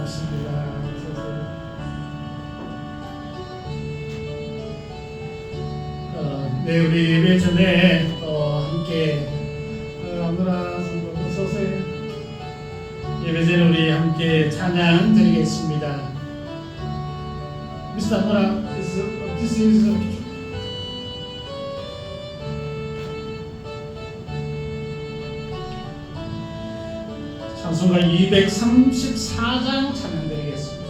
있습니다. 네, 우리 예배 전에 함께 아무나 어서 오세요. 예배 전에 우리 함께 찬양 드리겠습니다. Mr. Amora, this is 찬송가 234장 찬양드리겠습니다.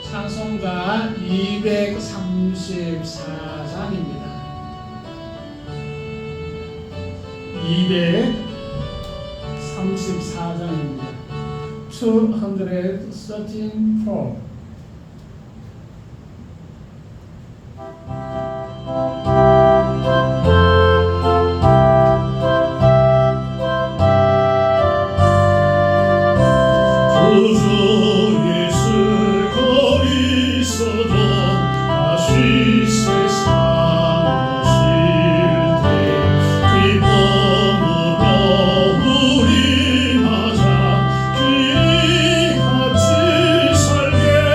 찬송가 234장입니다. 234장입니다. 234. 우리 맞아 귀리 같이 살게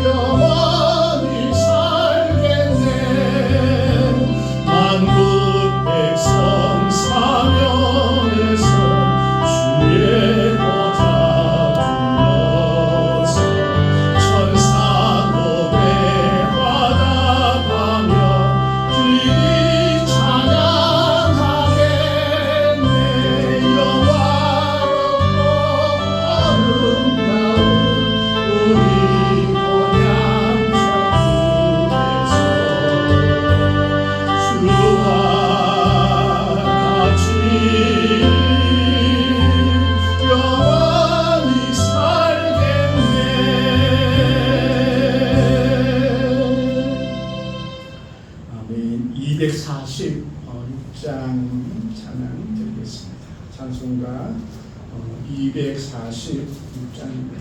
영원히 살겠네. 만국 백성 사면에서 주의 보좌 둘러서 천사 노래 화답하며 귀히 찬양하겠네. 영화롭고 아름다운 우리 본향 천국에서 주와 같이 영원히 살겠네. 아멘. 246장 찬양 드리겠습니다. 찬송가 246장입니다.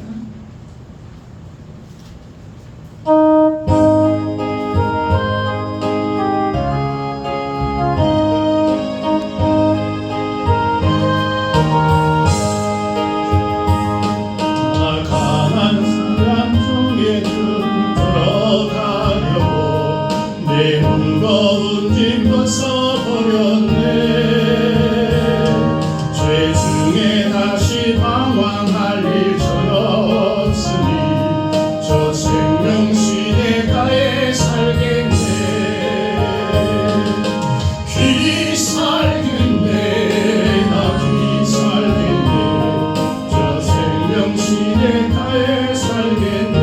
강한 사람 중에 좀 들어가려고 내 무거운 짐 벗어버렸네. 죄 중에 다시 방황할 일 전혀 없으니 저 생명 시내가에 살겠네. 귀히 살겠네. 나 귀히 살겠네. 저 생명 시내가에 살겠네.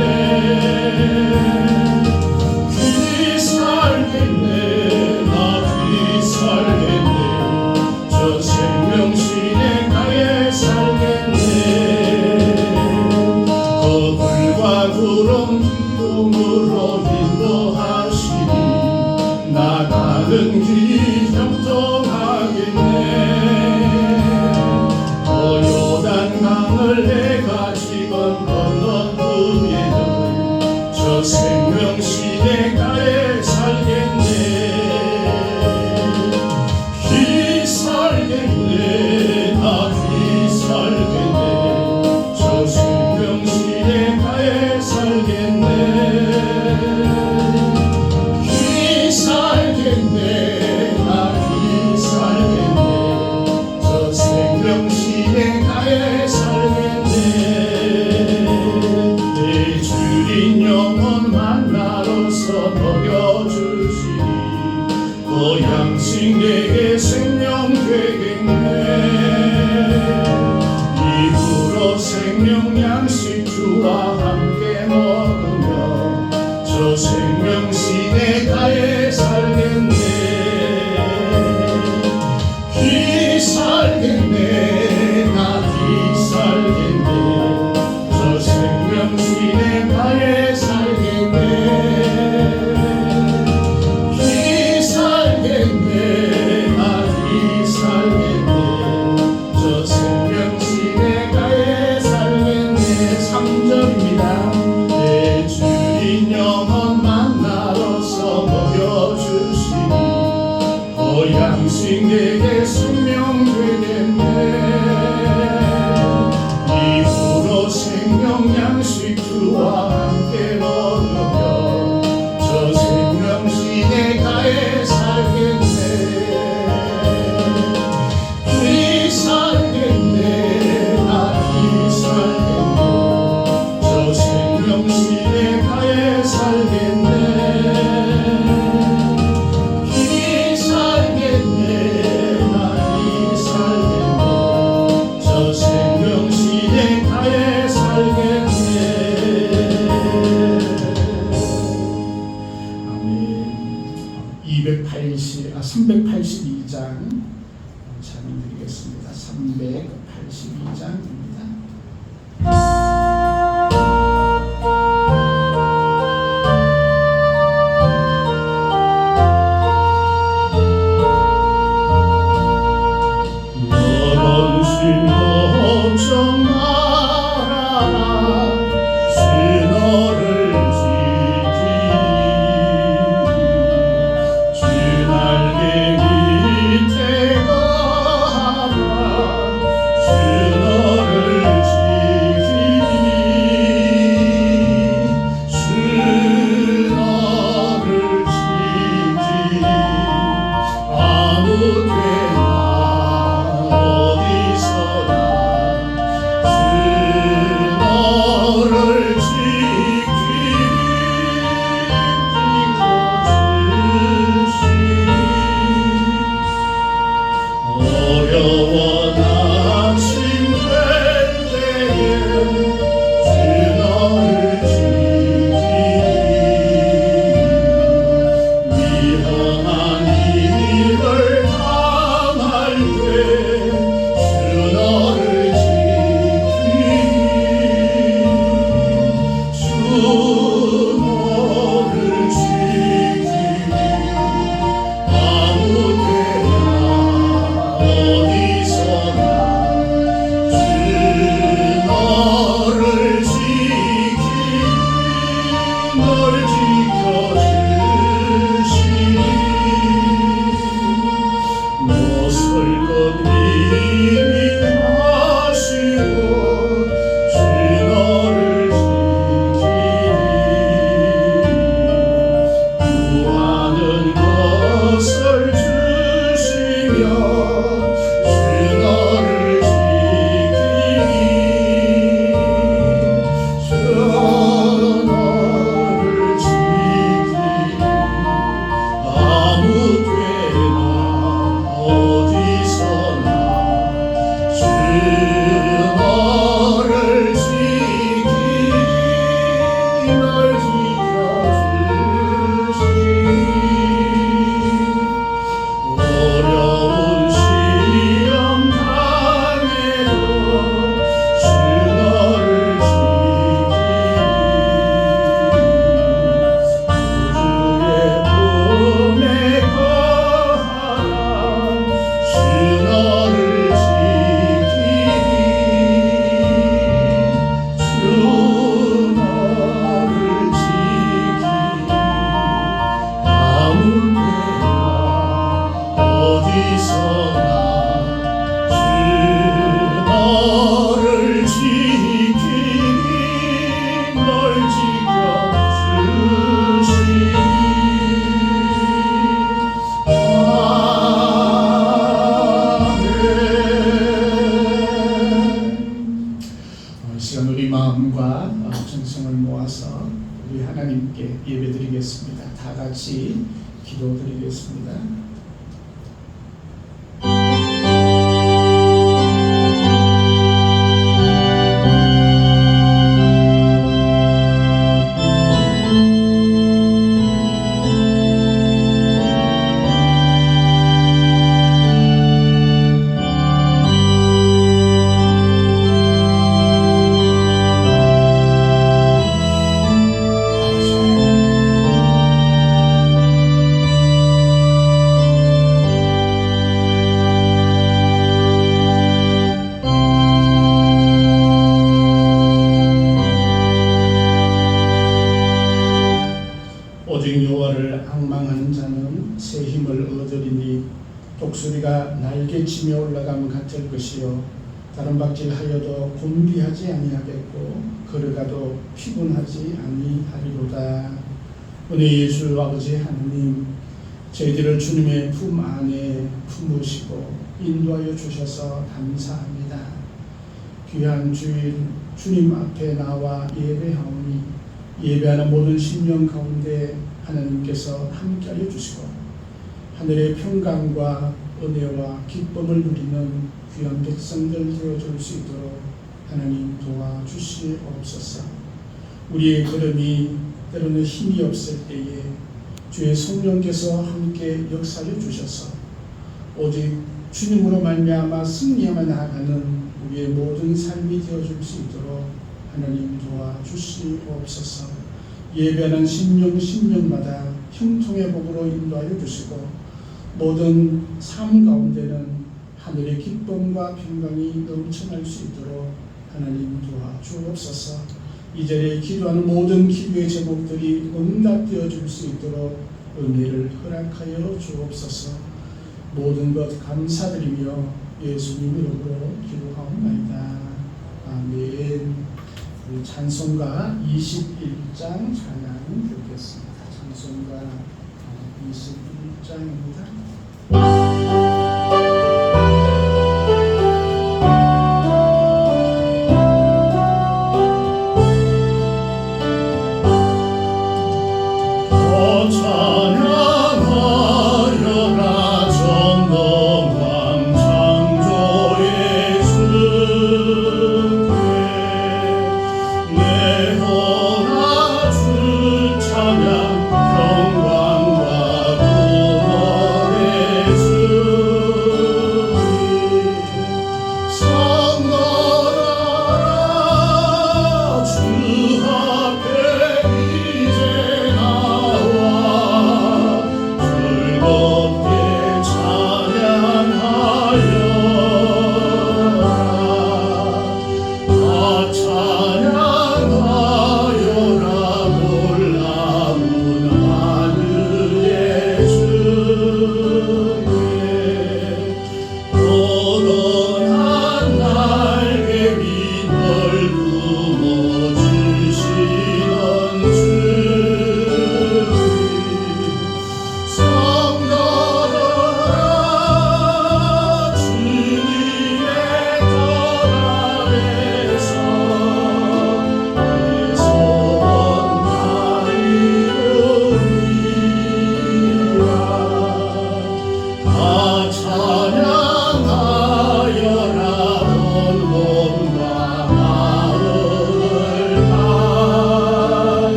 귀히 살겠네. 나 귀히 살겠네. 저 생명 시내가에 살겠네. 거울과 구름 기둥으로 인도하시니 나가는 길이 형통하겠네. 요단 강을 내가 지건 건넌 후에는 저 생명 시내가에 살겠네. 귀히 살겠네. 나 귀히 살겠네. 저 생명 시내가에 살겠네. 귀히 살겠네. 나 귀히 살겠네. 저 생명 시내가에 살겠네. 내 주인 영혼 만나러서 먹여주시니 그 양식 내게 생명 되겠네. 이후로 생명 양식 주와 함께 먹으며 저 생명 시내가에 살겠네. 귀히 살겠네. 나 귀히 살겠네. 저 생명 시내가에 살겠네. 귀히 살겠네. 나 귀히 살겠네. 저 생명 시내가에 살겠네. 3절입니다. 내 주인 영혼 만나러서 먹여주시니 그 양식 내게 생명 되겠네. 이후로 생명 양식 주와 함께 먹으며 저 생명 시내가에 살겠네. 귀히 살겠네. 나 귀히 살겠네. 저 생명 시내가에 살겠네. 귀히 살겠네. 나 귀히 살겠네. 저 생명 시내가에 살겠네. 아멘. 382장 찬양 드리겠습니다. 382장입니다. 걱정 말아라. 주 너를 지키니 주 날개 밑에 거하라. 주 너를 마음과 정성을 모아서 우리 하나님께 예배드리겠습니다. 다 같이 기도드리겠습니다. 오직 여호와를 앙망하는 자는 새 힘을 얻으리니 독수리가 날개치며 올라가면 같을 것이요 다른 박질하여도 곤비하지 아니하겠고 걸어가도 피곤하지 아니하리로다. 은혜 예수 아버지 하나님, 저희들을 주님의 품 안에 품으시고 인도하여 주셔서 감사합니다. 귀한 주일 주님 앞에 나와 예배하오니 예배하는 모든 심령 가운데 하나님께서 함께하여 주시고 하늘의 평강과 은혜와 기쁨을 누리는 귀한 백성들 되어줄 수 있도록 하나님 도와주시옵소서. 우리의 걸음이 때로는 힘이 없을 때에 주의 성령께서 함께 역사해 주셔서 오직 주님으로 말미암아 승리하며 나아가는 우리의 모든 삶이 되어줄 수 있도록 하나님 도와주시옵소서. 예배하는 심령마다 형통의 복으로 인도하여 주시고 모든 삶 가운데는 하늘의 기쁨과 평강이 넘쳐날 수 있도록 하나님 도와주옵소서. 이 자리에 기도하는 모든 기도의 제목들이 응답되어 줄 수 있도록 은혜를 허락하여 주옵소서. 모든 것 감사드리며 예수님 이름으로 기도하옵나이다. 아멘. 찬송가 21장 찬양 듣겠습니다. 찬송가 21장입니다.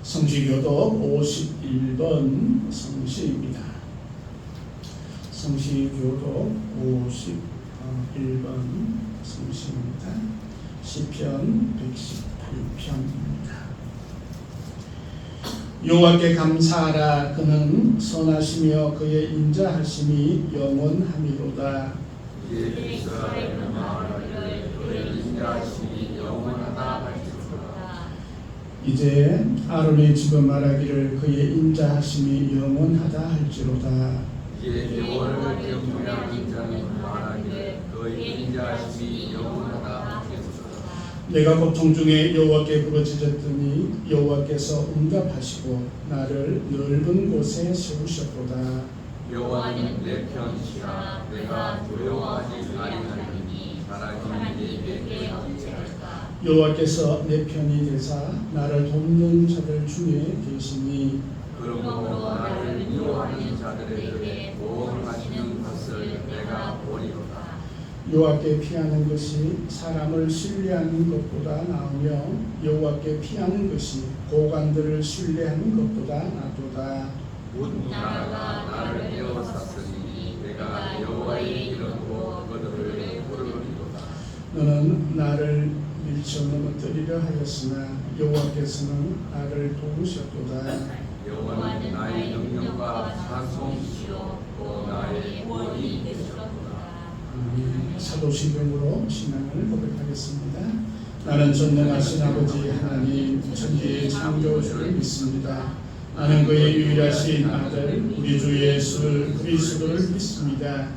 성시교독 51번 성시입니다. 성시교독 51번 성시입니다. 시편 118편입니다. 여호와께 감사하라. 그는 선하시며 그의 인자하심이 영원하미로다. 이제 이스라엘은 말하기를 그의 인자하심이 영원하다 할지로다. 이제 아론의 집은 말하기를 그의 인자하심이 영원하다 할지로다. 이제 여호와를 경외하는 자는 말하기를 그의 인자하심이 영원하다 할지로다. 내가 고통 중에 여호와께 부르짖었더니 여호와께서 응답하시고 나를 넓은 곳에 세우셨도다. 여호와는 내 편이시라. 내가 두려워하지 아니하리니 하나님이 내게 어찌할까. 여호와께서 내 편이 되사 나를 돕는 자들 중에 계시니 그러므로 나를 미워하는 자들에게 보응하시는 것을 내가 보리로다. 여호와께 피하는 것이 사람을 신뢰하는 것보다 나으며 여호와께 피하는 것이 고관들을 신뢰하는 것보다 낫도다. 문 나라가 나를 에워쌌으니 내가 여호와의 이름으로 그들을 부르리로다. 너는 나를 밀쳐 넘어뜨리려 하였으나 여호와께서는 나를 도우셨도다. 여호와는 나의 능력과 찬송이시오 또 나의 구원이 되시로다. 사도신경으로 신앙을 고백하겠습니다. 나는 전능하신 아버지 하나님 천지의 창조주를 믿습니다. 나는 그의 유일하신 아들 우리 주 예수 그리스도를 믿습니다.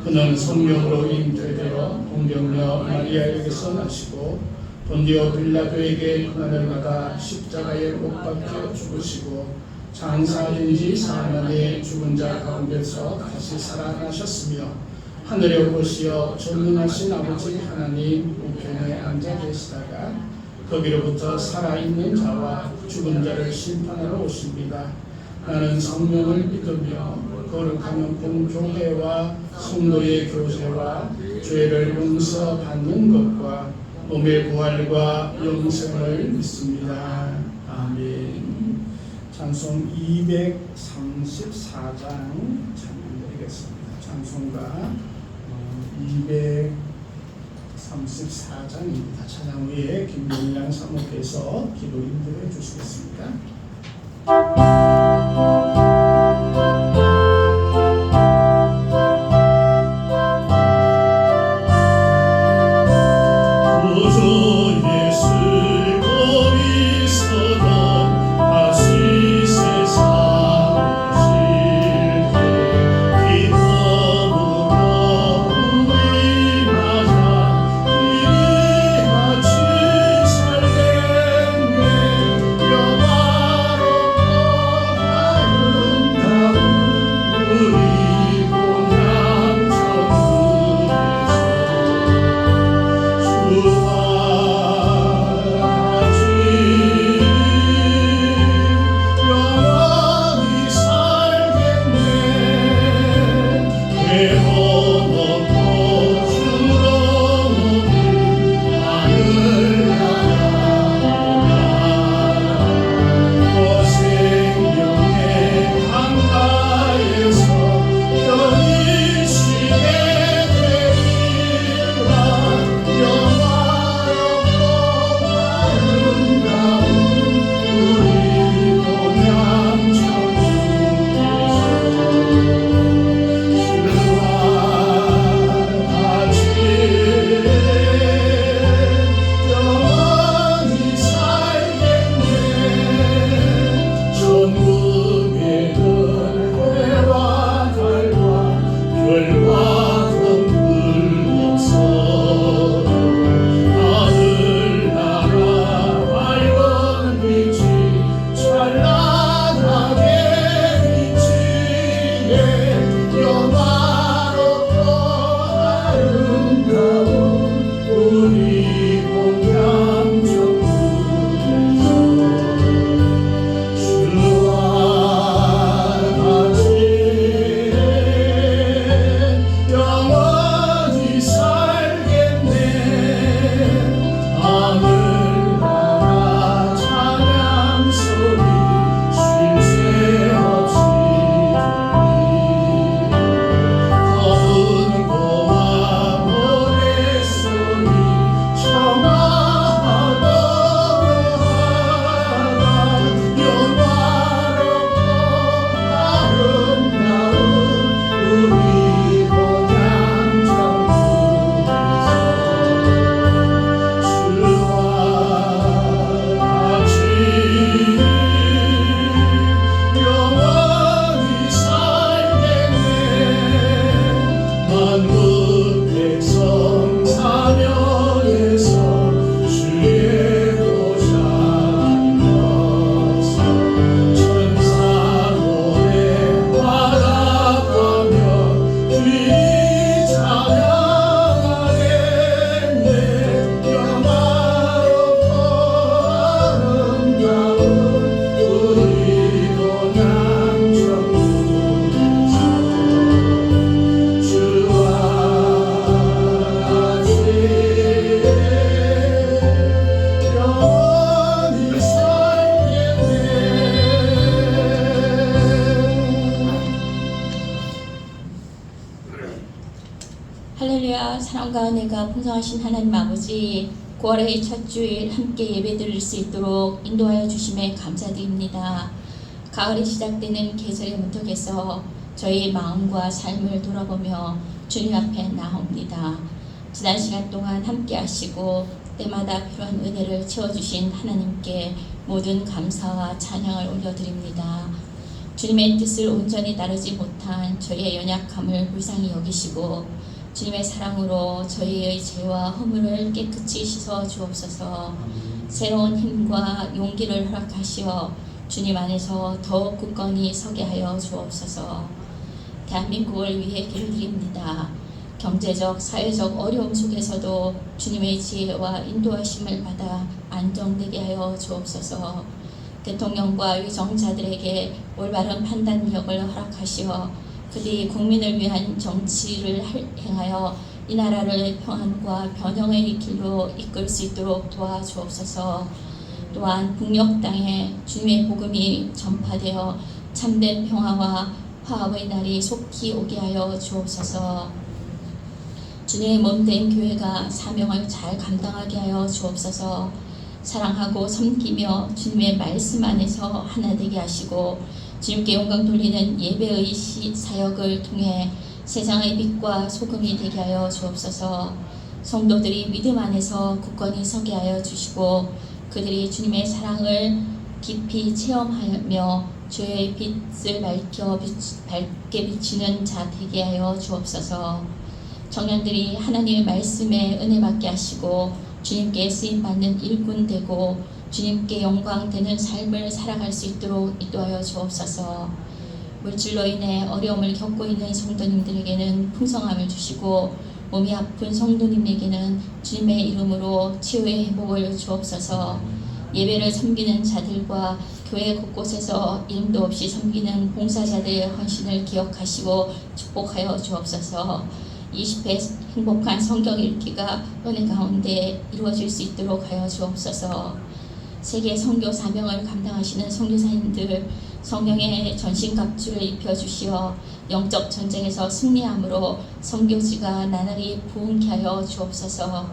그는 성령으로 잉태되어 동정녀 마리아에게서 나시고 본디오 빌라도에게 고난을 받아 십자가에 못 박혀 죽으시고 장사된 지 사흘 만에 죽은 자 가운데서 다시 살아나셨으며 하늘에 오르시어 전능하신 아버지 하나님 우편에 앉아 계시다가 거기로부터 살아있는 자와 죽은 자를 심판하러 오십니다. 나는 성령을 믿으며 거룩한 공교회와 성도의 교제와 죄를 용서받는 것과 몸의 부활과 영생을 믿습니다. 아멘. 찬송 234장 찬양드리겠습니다. 찬송가 234장입니다. 찬양 후에 김명량 사목께서 기도 인도해 주시겠습니다. 할렐루야. 사랑과 은혜가 풍성하신 하나님 아버지, 9월의 첫 주일 함께 예배드릴 수 있도록 인도하여 주심에 감사드립니다. 가을이 시작되는 계절의 문턱에서 저희 마음과 삶을 돌아보며 주님 앞에 나옵니다. 지난 시간 동안 함께 하시고 때마다 필요한 은혜를 채워주신 하나님께 모든 감사와 찬양을 올려드립니다. 주님의 뜻을 온전히 따르지 못한 저희의 연약함을 불쌍히 여기시고 주님의 사랑으로 저희의 죄와 허물을 깨끗이 씻어 주옵소서. 새로운 힘과 용기를 허락하시어 주님 안에서 더욱 굳건히 서게 하여 주옵소서. 대한민국을 위해 기도드립니다. 경제적, 사회적 어려움 속에서도 주님의 지혜와 인도하심을 받아 안정되게 하여 주옵소서. 대통령과 위정자들에게 올바른 판단력을 허락하시어 그들이 국민을 위한 정치를 행하여 이 나라를 평안과 번영의 길로 이끌 수 있도록 도와주옵소서. 또한 북녘 땅에 주님의 복음이 전파되어 참된 평화와 화합의 날이 속히 오게 하여 주옵소서. 주님의 몸된 교회가 사명을 잘 감당하게 하여 주옵소서. 사랑하고 섬기며 주님의 말씀 안에서 하나 되게 하시고 주님께 영광 돌리는 예배의 사역을 통해 세상의 빛과 소금이 되게 하여 주옵소서. 성도들이 믿음 안에서 굳건히 서게 하여 주시고 그들이 주님의 사랑을 깊이 체험하며 주의 빛을 밝게 비치는 자 되게 하여 주옵소서. 청년들이 하나님의 말씀에 은혜 받게 하시고 주님께 쓰임받는 일꾼 되고 주님께 영광 되는 삶을 살아갈 수 있도록 인도하여 주옵소서. 물질로 인해 어려움을 겪고 있는 성도님들에게는 풍성함을 주시고 몸이 아픈 성도님에게는 주님의 이름으로 치유의 회복을 주옵소서. 예배를 섬기는 자들과 교회 곳곳에서 이름도 없이 섬기는 봉사자들의 헌신을 기억하시고 축복하여 주옵소서. 20회 행복한 성경 읽기가 은혜 가운데 이루어질 수 있도록 하여 주옵소서. 세계 선교 사명을 감당하시는 선교사님들 성령의 전신갑주를 입혀주시어 영적 전쟁에서 승리함으로 선교지가 나날이 부흥케 하여 주옵소서.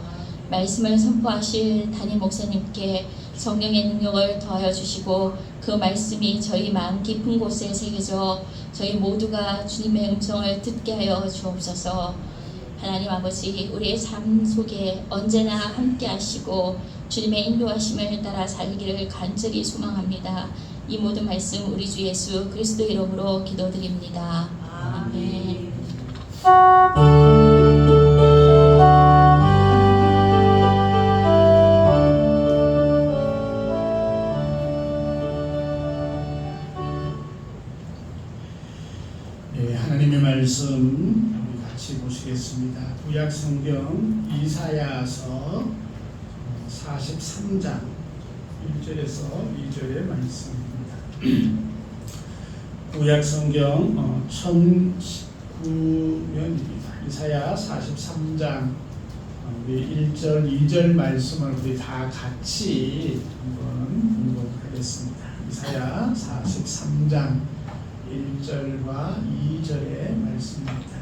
말씀을 선포하실 담임 목사님께 성령의 능력을 더하여 주시고 그 말씀이 저희 마음 깊은 곳에 새겨져 저희 모두가 주님의 음성을 듣게 하여 주옵소서. 하나님 아버지, 우리의 삶 속에 언제나 함께 하시고 주님의 인도하심을 따라 살기를 간절히 소망합니다. 이 모든 말씀 우리 주 예수 그리스도 이름으로 기도드립니다. 아멘. 네, 하나님의 말씀 같이 보시겠습니다. 구약 성경 이사야서 43장 1절에서 2절의 말씀입니다. 구약 성경 1019년입니다. 이사야 43장 우리 1절, 2절 말씀을 우리 다 같이 한번 공부하겠습니다. 이사야 43장 1절과 2절의 말씀입니다.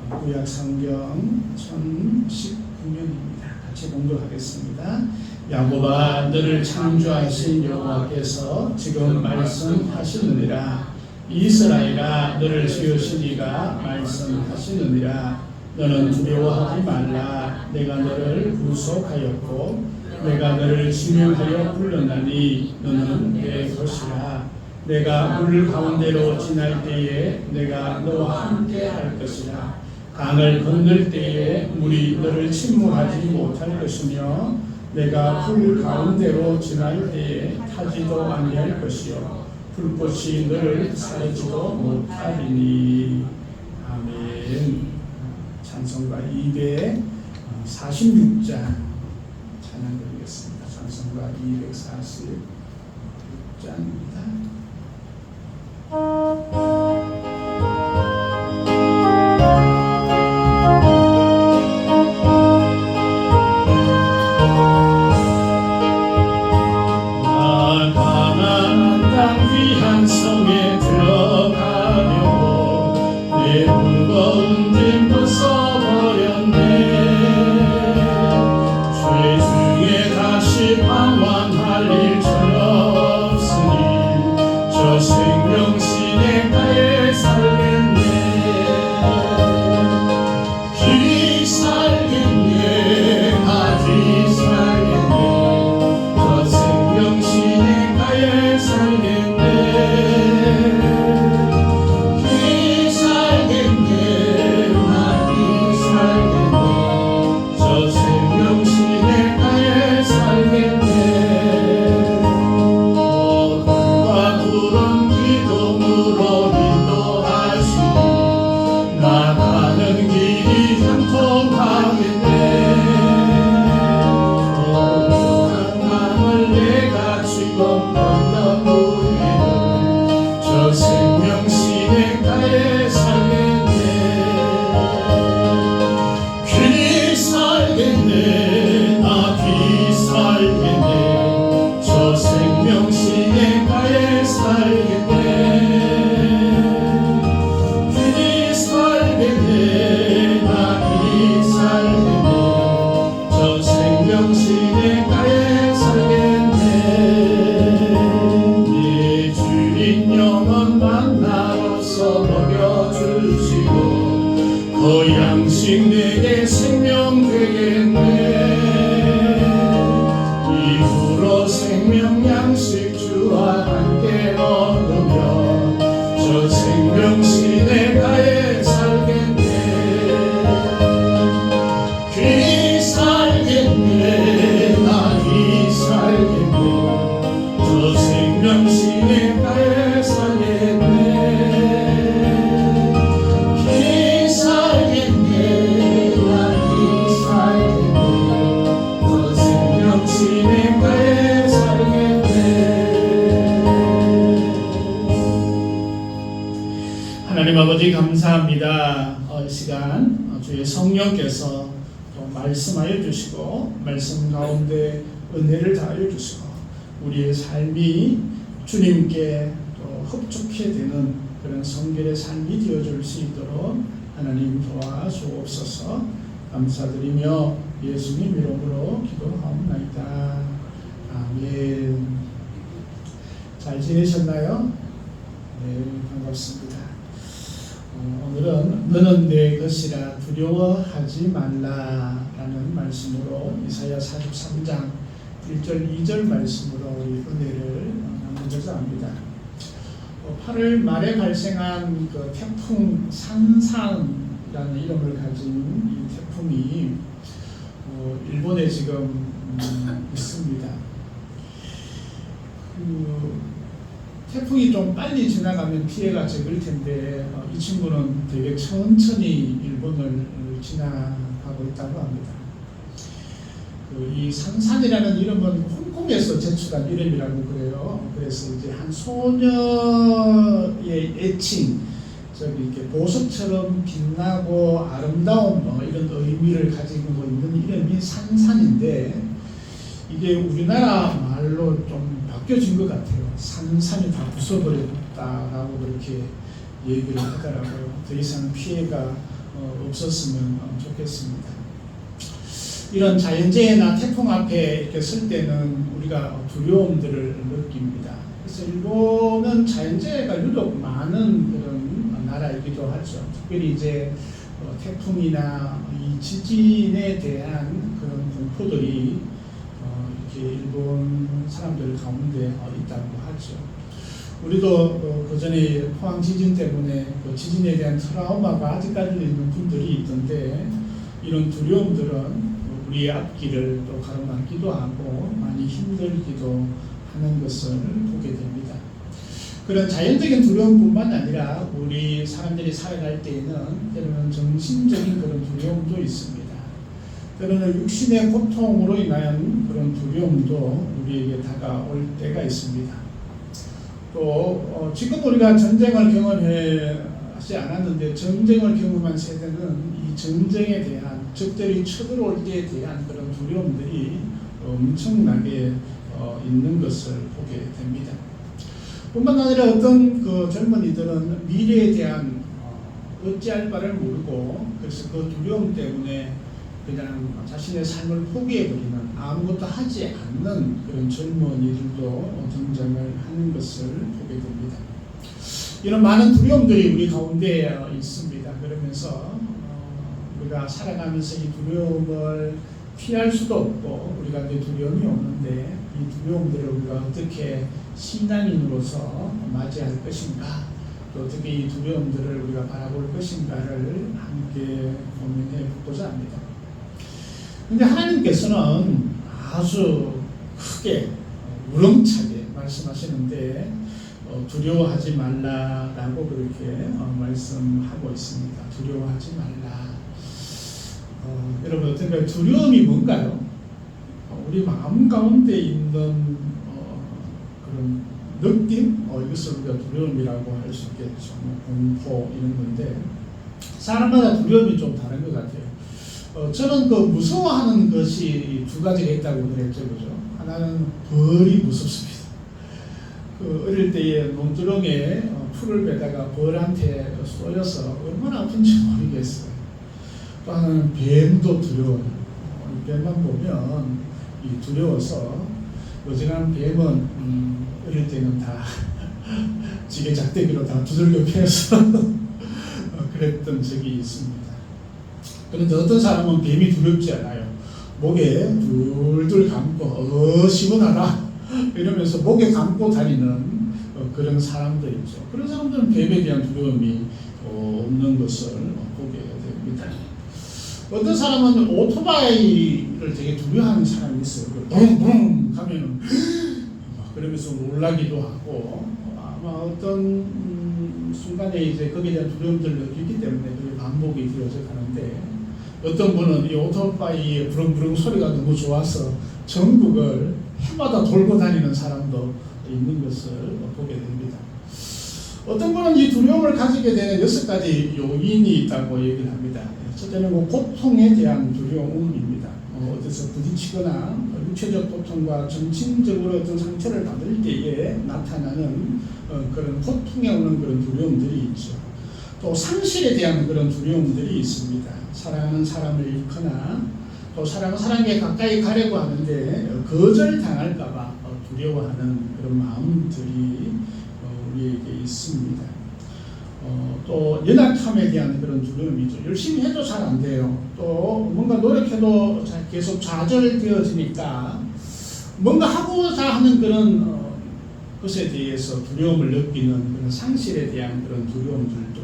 구약 성경 1019년입니다. 같이 공부하겠습니다. 야곱아, 너를 창조하신 여호와께서 지금 말씀하시느니라. 이스라엘아, 너를 지으신 이가 말씀하시느니라. 너는 두려워하지 말라. 내가 너를 구속하였고 내가 너를 지명하여 불렀나니 너는 내 것이라. 내가 물 가운데로 지날 때에 내가 너와 함께 할 것이라. 강을 건널 때에 물이 너를 침몰하지 못할 것이며 내가 불 가운데로 지날 때에 타지도 아니할 것이요 불꽃이 너를 사르지도 못하리니. 아멘. 찬송가 246장 찬양 드리겠습니다. 찬송가 246장입니다. 성에 들어가려고 내 무거운 짐 벗어버려 오직 내게 생명 되겠네. 이후로 생명 양식 주와 함께 얻으며 저 생명 시내가에 살겠네. 귀 살겠네. 나귀 살겠네. 저 생명 시내가에 살겠네. 귀 살겠네. 나귀 살겠네. 저 생명 시내가에 살겠네. 하나님 아버지 감사합니다. 이 시간 주의 성령께서 또 말씀하여 주시고 말씀 가운데 은혜를 다하여 주시고 우리의 삶이 주님께 또 흡족해 되는 그런 성결의 삶이 되어줄 수 있도록 하나님 도와주옵소서. 감사드리며 예수님 이름으로 기도하옵나이다. 아멘. 잘 지내셨나요? 네, 반갑습니다. 오늘은 너는 내 것이라 두려워하지 말라라는 말씀으로 이사야 43장 1절 2절 말씀으로 우리 은혜를 나누고자 합니다. 8월 말에 발생한 그 태풍 산산이라는 이름을 가진 이 태풍이 일본에 지금 있습니다. 태풍이 좀 빨리 지나가면 피해가 적을 텐데 이 친구는 되게 천천히 일본을 지나가고 있다고 합니다. 이 산산이라는 이름은 홍콩에서 제출한 이름이라고 그래요. 그래서 이제 한 소녀의 애칭, 저기 이렇게 보석처럼 빛나고 아름다운 이런 의미를 가지고 있는 이름이 산산인데 이게 우리나라 말로 좀 바뀌어진 것 같아요. 산산이 다 부숴버렸다라고 그렇게 얘기를 하더라고요. 더 이상 피해가 없었으면 좋겠습니다. 이런 자연재해나 태풍 앞에 이렇게 설 때는 우리가 두려움들을 느낍니다. 그래서 일본은 자연재해가 유독 많은 그런 나라이기도 하죠. 특별히 이제 태풍이나 이 지진에 대한 그런 공포들이 이렇게 일본 사람들 가운데 있다고 하죠. 우리도 그 전에 포항 지진 때문에 그 지진에 대한 트라우마가 아직까지도 있는 분들이 있던데 이런 두려움들은 우리의 앞길을 또 가로막기도 하고 많이 힘들기도 하는 것을 보게 됩니다. 그런 자연적인 두려움뿐만 아니라 우리 사람들이 살아갈 때에는 때로는 정신적인 그런 두려움도 있습니다. 때로는 육신의 고통으로 인한 그런 두려움도 우리에게 다가올 때가 있습니다. 또 지금 우리가 전쟁을 경험하지 않았는데 전쟁을 경험한 세대는 이 전쟁에 대한 적들이 쳐들어올 때에 대한 그런 두려움들이 엄청나게 있는 것을 보게 됩니다. 뿐만 아니라 어떤 그 젊은이들은 미래에 대한 어찌할 바를 모르고 그래서 그 두려움 때문에 그냥 자신의 삶을 포기해버리는 아무것도 하지 않는 그런 젊은이들도 등장을 하는 것을 보게 됩니다. 이런 많은 두려움들이 우리 가운데 있습니다. 그러면서 우리가 살아가면서 이 두려움을 피할 수도 없고 우리가 내 두려움이 오는데 이 두려움들을 우리가 어떻게 신앙인으로서 맞이할 것인가 또 어떻게 이 두려움들을 우리가 바라볼 것인가를 함께 고민해 보고자 합니다. 그런데 하나님께서는 아주 크게 우렁차게 말씀하시는데 두려워하지 말라라고 그렇게 말씀하고 있습니다. 두려워하지 말라. 여러분 어떻게 두려움이 뭔가요? 우리 마음 가운데 있는 그런 느낌? 이것을 우리가 두려움이라고 할 수 있겠죠. 공포 이런 건데 사람마다 두려움이 좀 다른 것 같아요. 저는 그 무서워하는 것이 두 가지가 있다고 그랬죠, 그죠? 하나는 벌이 무섭습니다. 그 어릴 때에 논두렁에 풀을 베다가 벌한테 쏘여서 얼마나 아픈지 모르겠어요. 또 하나는 뱀도 두려워요. 뱀만 보면 두려워서 어지간한 뱀은 어릴 때는 다 지게작대기로 다 두들겨 패서 그랬던 적이 있습니다. 그런데 어떤 사람은 뱀이 두렵지 않아요. 목에 둘둘 감고 시원하다 이러면서 목에 감고 다니는 그런 사람도 있죠. 그런 사람들은 뱀에 대한 두려움이 없는 것을 보게 됩니다. 어떤 사람은 오토바이를 되게 두려워하는 사람이 있어요. 붕붕 가면은 그러면서 놀라기도 하고 아마 어떤 순간에 이제 거기에 대한 두려움들을 느끼기 때문에 그게 반복이 되어져 가는데, 어떤 분은 이 오토바이의 부릉부릉 소리가 너무 좋아서 전국을 해마다 돌고 다니는 사람도 있는 것을 보게 됩니다. 어떤 분은 이 두려움을 가지게 되는 6가지 요인이 있다고 얘기를 합니다. 첫째는 고통에 대한 두려움입니다. 어디서 부딪히거나 육체적 고통과 정신적으로 어떤 상처를 받을 때에 나타나는 그런 고통에 오는 그런 두려움들이 있죠. 또 상실에 대한 그런 두려움들이 있습니다. 사랑하는 사람을 잃거나 또 사랑하는 사람에게 가까이 가려고 하는데 거절당할까봐 두려워하는 그런 마음들이 우리에게 있습니다. 또 연약함에 대한 그런 두려움이죠. 열심히 해도 잘 안 돼요. 또 뭔가 노력해도 계속 좌절되어지니까 뭔가 하고자 하는 그런 것에 대해서 두려움을 느끼는 그런 상실에 대한 그런 두려움들도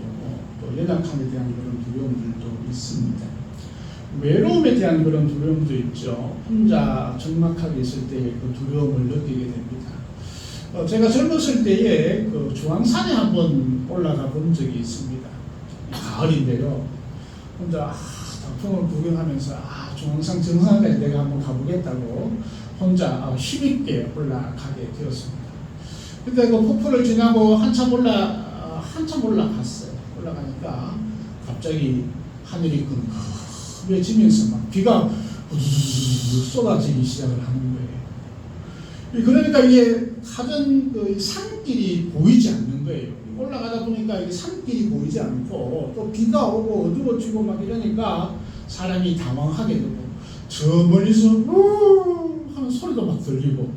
또 연약함에 대한 그런 두려움들도 있습니다. 외로움에 대한 그런 두려움도 있죠. 혼자 적막하게 있을 때 그 두려움을 느끼게 됩니다. 제가 젊었을 때에 그 중앙산에 한번 올라가 본 적이 있습니다. 가을인데요. 혼자 단풍을 구경하면서 중앙산 정상까지 내가 한번 가보겠다고 혼자 힘있게 올라가게 되었습니다. 근데 그 폭포를 지나고 한참 올라갔어요. 올라가니까 갑자기 하늘이 끔찍해지면서 막 비가 쏟아지기 시작을 하는 거예요. 그러니까 이게 가던 그 산길이 보이지 않는 거예요. 올라가다 보니까 이게 산길이 보이지 않고 또 비가 오고 어두워지고 막 이러니까 사람이 당황하게 되고 저 멀리서 하는 소리도 막 들리고,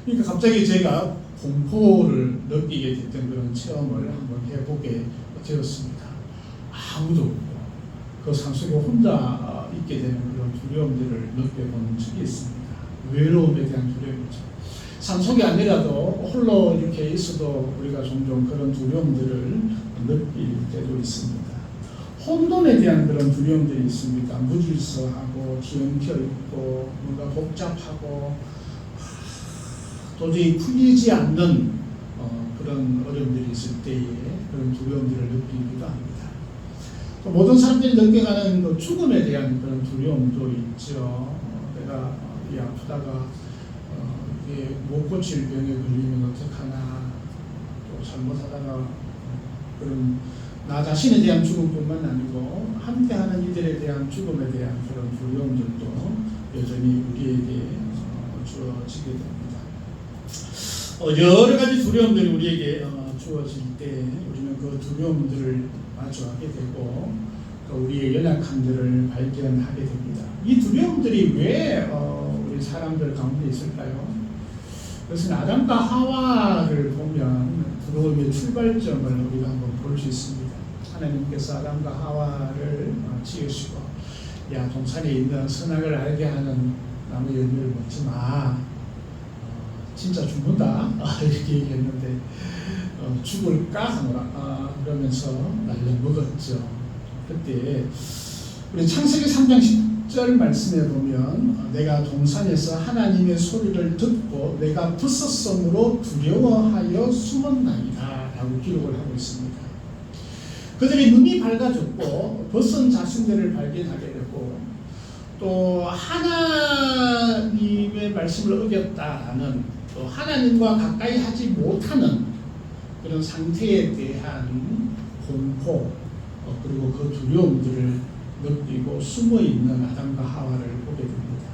그러니까 갑자기 제가 공포를 느끼게 됐던 그런 체험을 한번 해보게 되었습니다. 아무도 없고 그 산속에 혼자 있게 되는 그런 두려움들을 느껴본 적이 있습니다. 외로움에 대한 두려움이죠. 산속이 아니라도 홀로 이렇게 있어도 우리가 종종 그런 두려움들을 느낄 때도 있습니다. 혼돈에 대한 그런 두려움들이 있습니다. 무질서하고 뒤엉켜 있고 뭔가 복잡하고 도저히 풀리지 않는 그런 어려움들이 있을 때에 그런 두려움들을 느끼기도 합니다. 또 모든 사람들이 느껴가는 그 죽음에 대한 그런 두려움도 있죠. 내가 이 아프다가 못 고칠 병에 걸리면 어떡하나, 또 잘못하다가 그런 나 자신에 대한 죽음뿐만 아니고 함께하는 이들에 대한 죽음에 대한 그런 두려움들도 여전히 우리에게 주어지게 됩니다. 여러 가지 두려움들이 우리에게 주어질 때 우리는 그 두려움들을 마주하게 되고 또 우리의 연약함들을 발견하게 됩니다. 이 두려움들이 왜 우리 사람들 가운데 있을까요? 그것은 아담과 하와를 보면 두려움의 출발점을 우리가 한번 볼 수 있습니다. 하나님께서 아담과 하와를 지으시고 야 동산에 있는 선악을 알게 하는 나무 열매를 먹지 마, 진짜 죽는다 이렇게 얘기했는데 죽을까 하노라 그러면서 날려 먹었죠. 그때 우리 창세기 3장 10절 말씀에 보면 내가 동산에서 하나님의 소리를 듣고 내가 벗었으므로 두려워하여 숨었나이다 라고 기록을 하고 있습니다. 그들이 눈이 밝아졌고 벗은 자신들을 발견하게 되고 또 하나님의 말씀을 어겼다는, 또 하나님과 가까이 하지 못하는 그런 상태에 대한 공포 그리고 그 두려움들을 느끼고 숨어있는 아담과 하와를 보게 됩니다.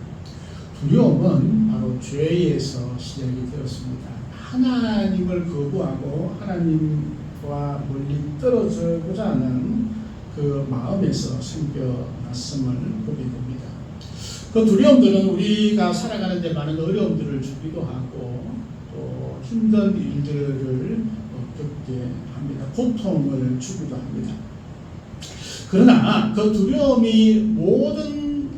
두려움은 바로 죄에서 시작이 되었습니다. 하나님을 거부하고 하나님과 멀리 떨어지고자 하는 그 마음에서 생겨났음을 보게 됩니다. 그 두려움들은 우리가 살아가는 데 많은 어려움들을 주기도 하고 또 힘든 일들을 겪게 합니다. 고통을 주기도 합니다. 그러나 그 두려움이 모든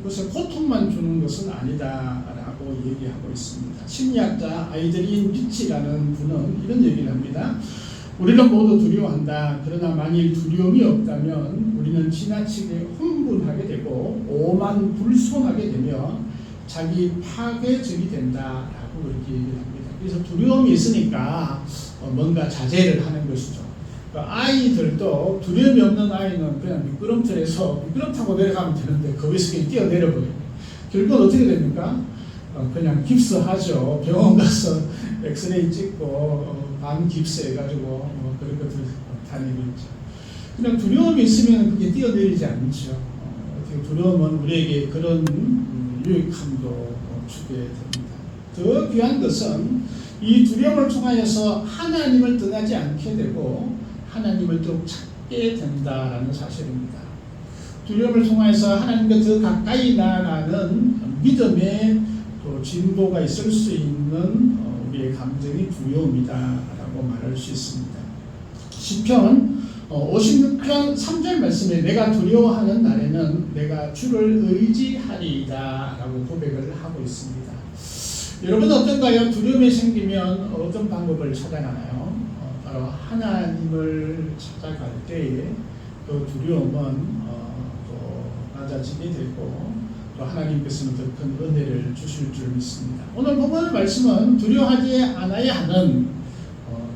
것에 고통만 주는 것은 아니다라고 얘기하고 있습니다. 심리학자 아이드린 리치라는 분은 이런 얘기를 합니다. 우리는 모두 두려워한다. 그러나 만일 두려움이 없다면 우리는 지나치게 흥분하게 되고 오만불손하게 되며 자기 파괴적이 된다라고 그렇게 얘기를 합니다. 그래서 두려움이 있으니까 뭔가 자제를 하는 것이죠. 아이들도 두려움이 없는 아이는 그냥 미끄럼틀에서 미끄럼 타고 내려가면 되는데 거기서 그냥 뛰어내려버려요. 결국은 어떻게 됩니까? 그냥 깁스하죠. 병원 가서 엑스레이 찍고 반 깁스 해가지고 그런 것들 다니고 있죠. 그냥 두려움이 있으면 그게 뛰어내리지 않죠. 어떻게 두려움은 우리에게 그런 유익함도 주게 됩니다. 더 귀한 것은 이 두려움을 통하여서 하나님을 떠나지 않게 되고 하나님을 더욱 찾게 된다라는 사실입니다. 두려움을 통해서 하나님과 더 가까이 나아가는 믿음의 또 진보가 있을 수 있는 우리의 감정이 두려움이다라고 말할 수 있습니다. 시편 56편 3절 말씀에 내가 두려워하는 날에는 내가 주를 의지하리이다 라고 고백을 하고 있습니다. 여러분 어떤가요? 두려움이 생기면 어떤 방법을 찾아가나요? 바로 하나님을 찾아갈 때에 그 두려움은 또 낮아지게 되고 또 하나님께서는 더 큰 은혜를 주실 줄 믿습니다. 오늘 본문 말씀은 두려워하지 않아야 하는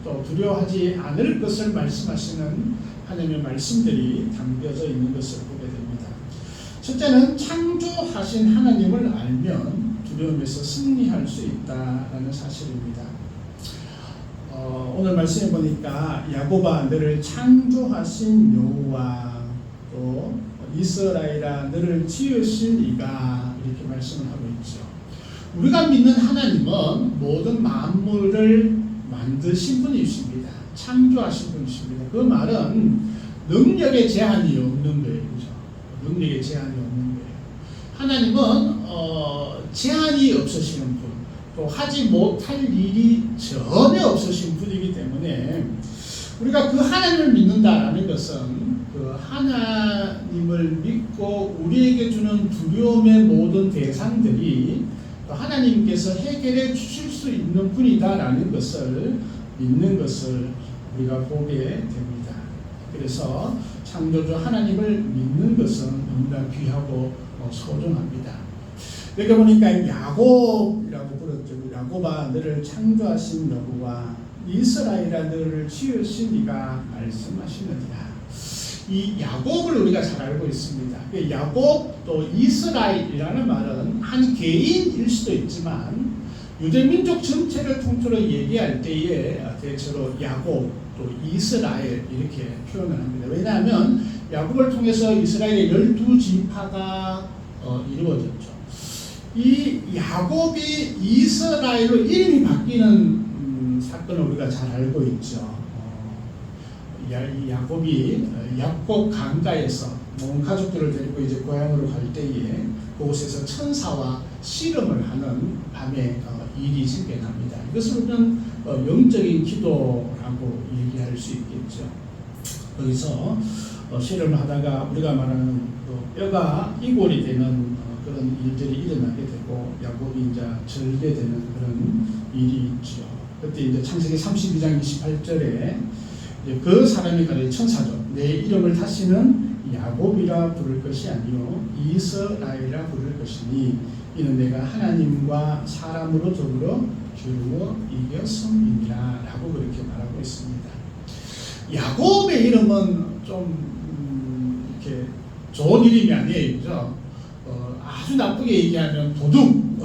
또 두려워하지 않을 것을 말씀하시는 하나님의 말씀들이 담겨져 있는 것을 보게 됩니다. 첫째는 창조하신 하나님을 알면 두려움에서 승리할 수 있다라는 사실입니다. 오늘 말씀해 보니까 야곱아 너를 창조하신 여호와 또 이스라엘아 너를 지으신 이가 이렇게 말씀을 하고 있죠. 우리가 믿는 하나님은 모든 만물을 만드신 분이십니다. 창조하신 분이십니다. 그 말은 능력의 제한이 없는 거예요. 그죠? 능력의 제한이 없는 거예요. 하나님은 제한이 없으시는 분, 또 하지 못할 일이 전혀 없으신 분이기 때문에 우리가 그 하나님을 믿는다라는 것은 그 하나님을 믿고 우리에게 주는 두려움의 모든 대상들이 하나님께서 해결해 주실 수 있는 분이다라는 것을 믿는 것을 우리가 보게 됩니다. 그래서 창조주 하나님을 믿는 것은 너무나 귀하고 소중합니다. 여기 보니까 야곱이라고 부르죠. 야곱아 너를 창조하신 여호와 이스라엘아 너를 지으신 이가 말씀하시느니라. 이 야곱을 우리가 잘 알고 있습니다. 야곱 또 이스라엘이라는 말은 한 개인일 수도 있지만 유대 민족 전체를 통틀어 얘기할 때에 대체로 야곱 또 이스라엘 이렇게 표현을 합니다. 왜냐하면 야곱을 통해서 이스라엘의 12지파가 이루어졌죠. 이 야곱이 이스라엘로 이름이 바뀌는 사건을 우리가 잘 알고 있죠. 이 야곱이 약복 강가에서 온 가족들을 데리고 이제 고향으로 갈 때에 그곳에서 천사와 씨름을 하는 밤에 일이 생겨납니다. 이것을 우리는 영적인 기도라고 얘기할 수 있겠죠. 거기서 씨름을 하다가 우리가 말하는 뼈가 이골이 되는 그런 일들이 일어나게 되고 야곱이 이제 절게 되는 그런 일이 있죠. 그때 이제 창세기 32장 28절에 그 사람이 가리킨 천사죠. 내 이름을 다시는 야곱이라 부를 것이 아니요 이스라엘이라 부를 것이니 이는 내가 하나님과 사람으로 더불어 겨루어 이겼음이니라 라고 그렇게 말하고 있습니다. 야곱의 이름은 좀 이렇게 좋은 이름이 아니에요. 그죠? 아주 나쁘게 얘기하면 도둑,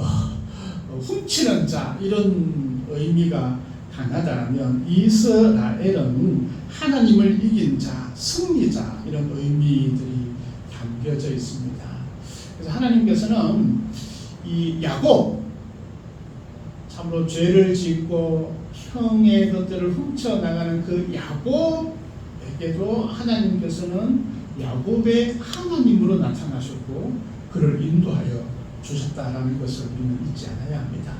훔치는 자 이런 의미가 강하다면 이스라엘은 하나님을 이긴 자, 승리자 이런 의미들이 담겨져 있습니다. 그래서 하나님께서는 이 야곱 참으로 죄를 짓고 형의 것들을 훔쳐나가는 그 야곱에게도 하나님께서는 야곱의 하나님으로 나타나셨고 그를 인도하여 주셨다라는 것을 우리는 잊지 않아야 합니다.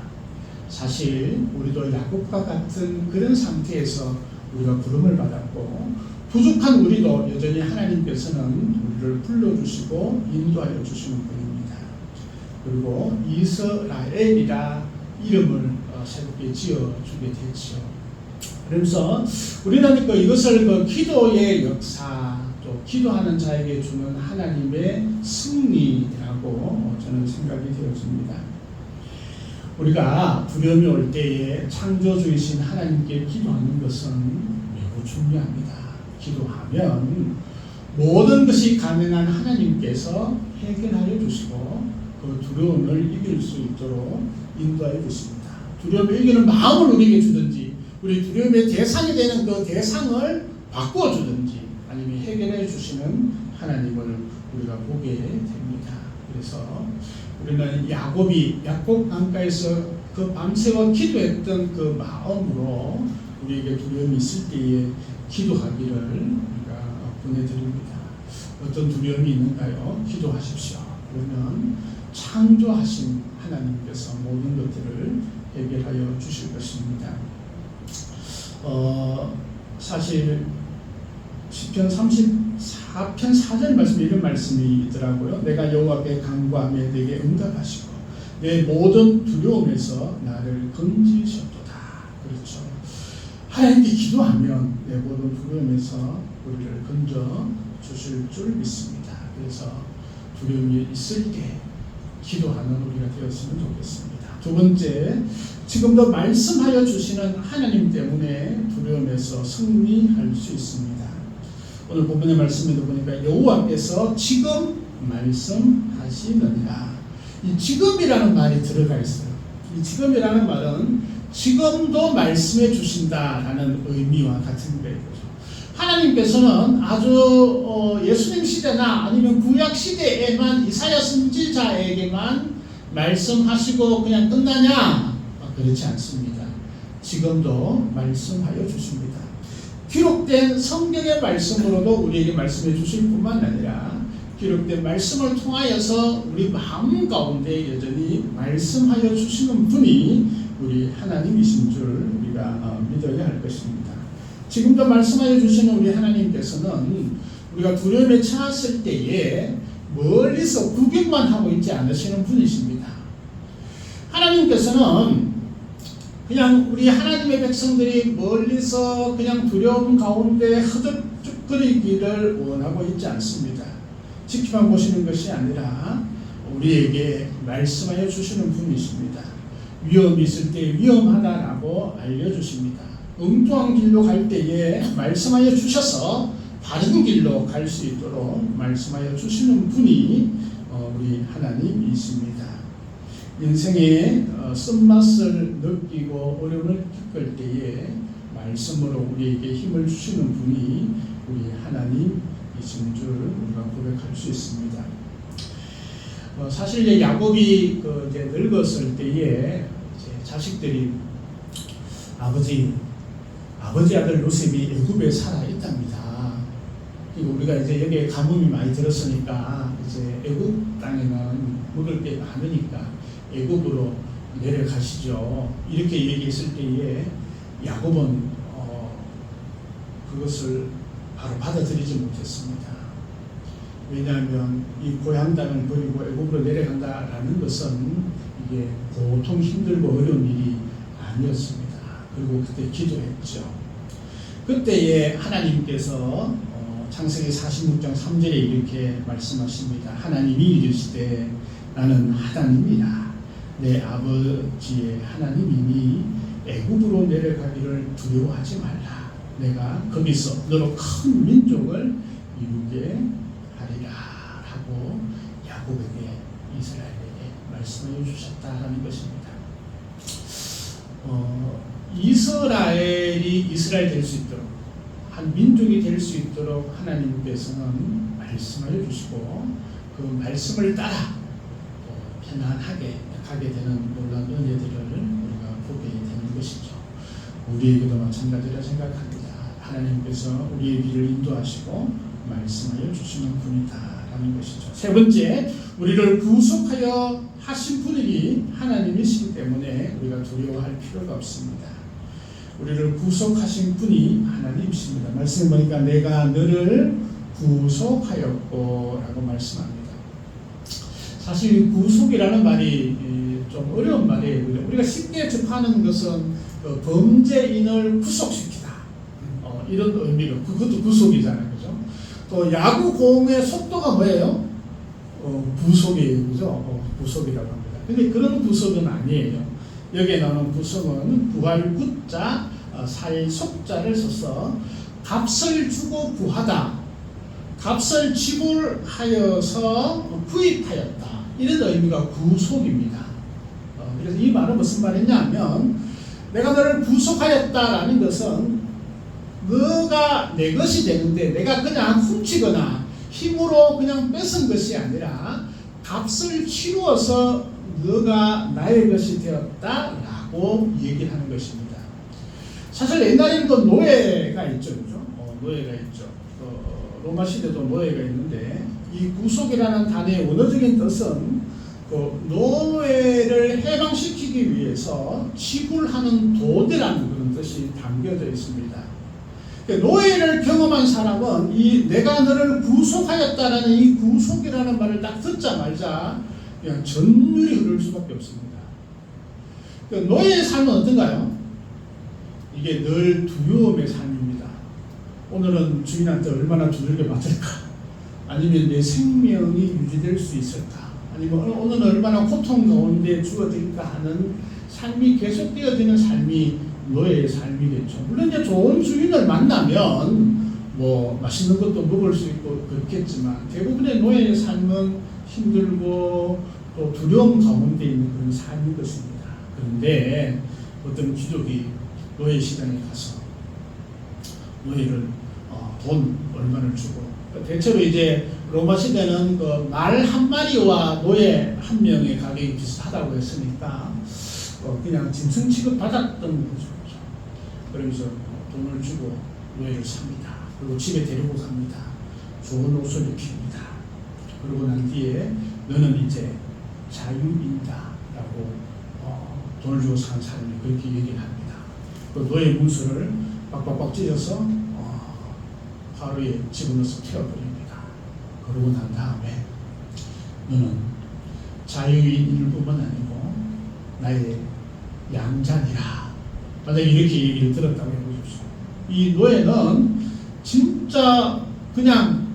사실 우리도 야곱과 같은 그런 상태에서 우리가 부름을 받았고 부족한 우리도 여전히 하나님께서는 우리를 불러주시고 인도하여 주시는 분입니다. 그리고 이스라엘이라 이름을 새롭게 지어주게 됐죠. 그래서 우리는 이것을 기도의 역사, 또 기도하는 자에게 주는 하나님의 승리라고 저는 생각이 되어집니다. 우리가 두려움이 올 때에 창조주이신 하나님께 기도하는 것은 매우 중요합니다. 기도하면 모든 것이 가능한 하나님께서 해결하여 주시고 그 두려움을 이길 수 있도록 인도하여 주십니다. 두려움을 이기는 마음을 우리에게 주든지, 우리 두려움의 대상이 되는 그 대상을 바꾸어 주든지, 아니면 해결해 주시는 하나님을 우리가 보게 됩니다. 그래서 우리는 야곱이 약곡 강가에서 그 밤새워 기도했던 그 마음으로 우리에게 두려움이 있을 때에 기도하기를 우리가 보내드립니다. 어떤 두려움이 있는가요? 기도하십시오. 그러면 창조하신 하나님께서 모든 것들을 해결하여 주실 것입니다. 사실 시편 34편 4절 말씀에 이런 말씀이 있더라고요. 내가 여호와 앞에 간구하며 내게 응답하시고 내 모든 두려움에서 나를 건지셨도다. 그렇죠. 하나님께 기도하면 내 모든 두려움에서 우리를 건져 주실 줄 믿습니다. 그래서 두려움이 있을 때 기도하는 우리가 되었으면 좋겠습니다. 두 번째, 지금도 말씀하여 주시는 하나님 때문에 두려움에서 승리할 수 있습니다. 오늘 본문의 말씀에도 보니까 여호와께서 지금 말씀하시느니라. 이 지금이라는 말이 들어가 있어요. 이 지금이라는 말은 지금도 말씀해 주신다라는 의미와 같은 거예요. 하나님께서는 아주 예수님 시대나 아니면 구약 시대에만 이사야 선지자에게만 말씀하시고 그냥 끝나냐? 그렇지 않습니다. 지금도 말씀하여 주십니다. 기록된 성경의 말씀으로도 우리에게 말씀해 주실 뿐만 아니라 기록된 말씀을 통하여서 우리 마음 가운데 여전히 말씀하여 주시는 분이 우리 하나님이신 줄 우리가 믿어야 할 것입니다. 지금도 말씀하여 주시는 우리 하나님께서는 우리가 두려움에 처했을 때에 멀리서 구경만 하고 있지 않으시는 분이십니다. 하나님께서는 그냥 우리 하나님의 백성들이 멀리서 그냥 두려움 가운데 허덕거리기를 원하고 있지 않습니다. 지키만 보시는 것이 아니라 우리에게 말씀하여 주시는 분이십니다. 위험이 있을 때 위험하다라고 알려주십니다. 엉뚱한 길로 갈 때에 말씀하여 주셔서 바른 길로 갈 수 있도록 말씀하여 주시는 분이 우리 하나님이십니다. 인생의 쓴맛을 느끼고 어려움을 겪을 때에 말씀으로 우리에게 힘을 주시는 분이 우리 하나님이신 줄 우리가 고백할 수 있습니다. 사실 야곱이 이제 늙었을 때에 이제 자식들이 아버지 아들 요셉이 애굽에 살아 있답니다. 그리고 우리가 이제 여기에 가뭄이 많이 들었으니까 이제 애굽 땅에는 먹을 게 많으니까 애굽으로 내려가시죠. 이렇게 얘기했을 때에 야곱은 그것을 바로 받아들이지 못했습니다. 왜냐하면 이 고향 땅을 버리고 애굽으로 내려간다라는 것은 이게 보통 힘들고 어려운 일이 아니었습니다. 그리고 그때 기도했죠. 그때에 하나님께서 창세기 46장 3절에 이렇게 말씀하십니다. 하나님이 이르시되 나는 하나님이라 내 아버지의 하나님이니 애굽으로 내려가기를 두려워하지 말라. 내가 거기서 너로 큰 민족을 이루게 하리라 하고 야곱에게 이스라엘에게 말씀해 주셨다라는 것입니다. 이스라엘이 이스라엘 될 수 있도록 한 민족이 될 수 있도록 하나님께서는 말씀하여 주시고 그 말씀을 따라 편안하게 가게 되는 놀라운 은혜들을 우리가 보게 되는 것이죠. 우리에게도 마찬가지라 생각합니다. 하나님께서 우리의 길을 인도하시고 말씀하여 주시는 분이다라는 것이죠. 세 번째, 우리를 구속하여 하신 분이 하나님이시기 때문에 우리가 두려워할 필요가 없습니다. 우리를 구속하신 분이 하나님이십니다. 말씀 보니까 내가 너를 구속하였고 라고 말씀합니다. 사실 구속이라는 말이 좀 어려운 말이에요. 우리가 쉽게 접하는 것은 범죄인을 구속시키다 이런 의미로 그것도 구속이잖아요. 그죠? 또 야구공의 속도가 뭐예요? 부속이에요. 그죠? 부속이라고 합니다. 근데 그런 부속은 아니에요. 여기에 나오는 부속은 부활 구자 살 속자를 써서 값을 주고 구하다, 값을 지불하여서 구입하였다, 이런 의미가 구속입니다. 그래서 이 말은 무슨 말이냐면 내가 너를 구속하였다라는 것은 너가 내 것이 되는데 내가 그냥 훔치거나 힘으로 그냥 뺏은 것이 아니라 값을 치루어서 너가 나의 것이 되었다라고 얘기를 하는 것입니다. 사실 옛날에는 노예가 있죠, 그죠? 노예가 있죠. 로마 시대도 노예가 있는데 이 구속이라는 단어의 원어적인 뜻은 노예를 해방시키기 위해서 지불하는 도대라는 그런 뜻이 담겨져 있습니다. 노예를 경험한 사람은 이 내가 너를 구속하였다라는 이 구속이라는 말을 딱 듣자마자 그냥 전율이 흐를 수밖에 없습니다. 노예의 삶은 어떤가요? 이게 늘 두려움의 삶입니다. 오늘은 주인한테 얼마나 두들겨 맞을까? 아니면 내 생명이 유지될 수 있을까? 아니면 오늘은 얼마나 고통 가운데 주어질까 하는 삶이 계속되어지는 삶이 노예의 삶이겠죠. 물론 이제 좋은 주인을 만나면 뭐 맛있는 것도 먹을 수 있고 그렇겠지만 대부분의 노예의 삶은 힘들고 또 두려움 가운데 있는 그런 삶인 것입니다. 그런데 어떤 귀족이 노예 시장에 가서 노예를 돈 얼마를 주고, 대체로 이제 로마 시대는 그 말 한 마리와 노예 한 명의 가격이 비슷하다고 했으니까 그냥 짐승 취급 받았던 거죠. 그러면서 돈을 주고 노예를 삽니다. 그리고 집에 데리고 갑니다. 좋은 옷을 입힙니다. 그러고 난 뒤에 너는 이제 자유인다 라고 돈을 주고 산 사람이 그렇게 얘기를 합니다. 그 노예 문서를 빡빡빡 찢어서 바로에 집어넣어서 태워버립니다. 그러고 난 다음에 너는 자유인일 뿐만 아니고 나의 양자니라. 만약에 이렇게 얘기를 들었다고 해보십시오. 이 노예는 진짜 그냥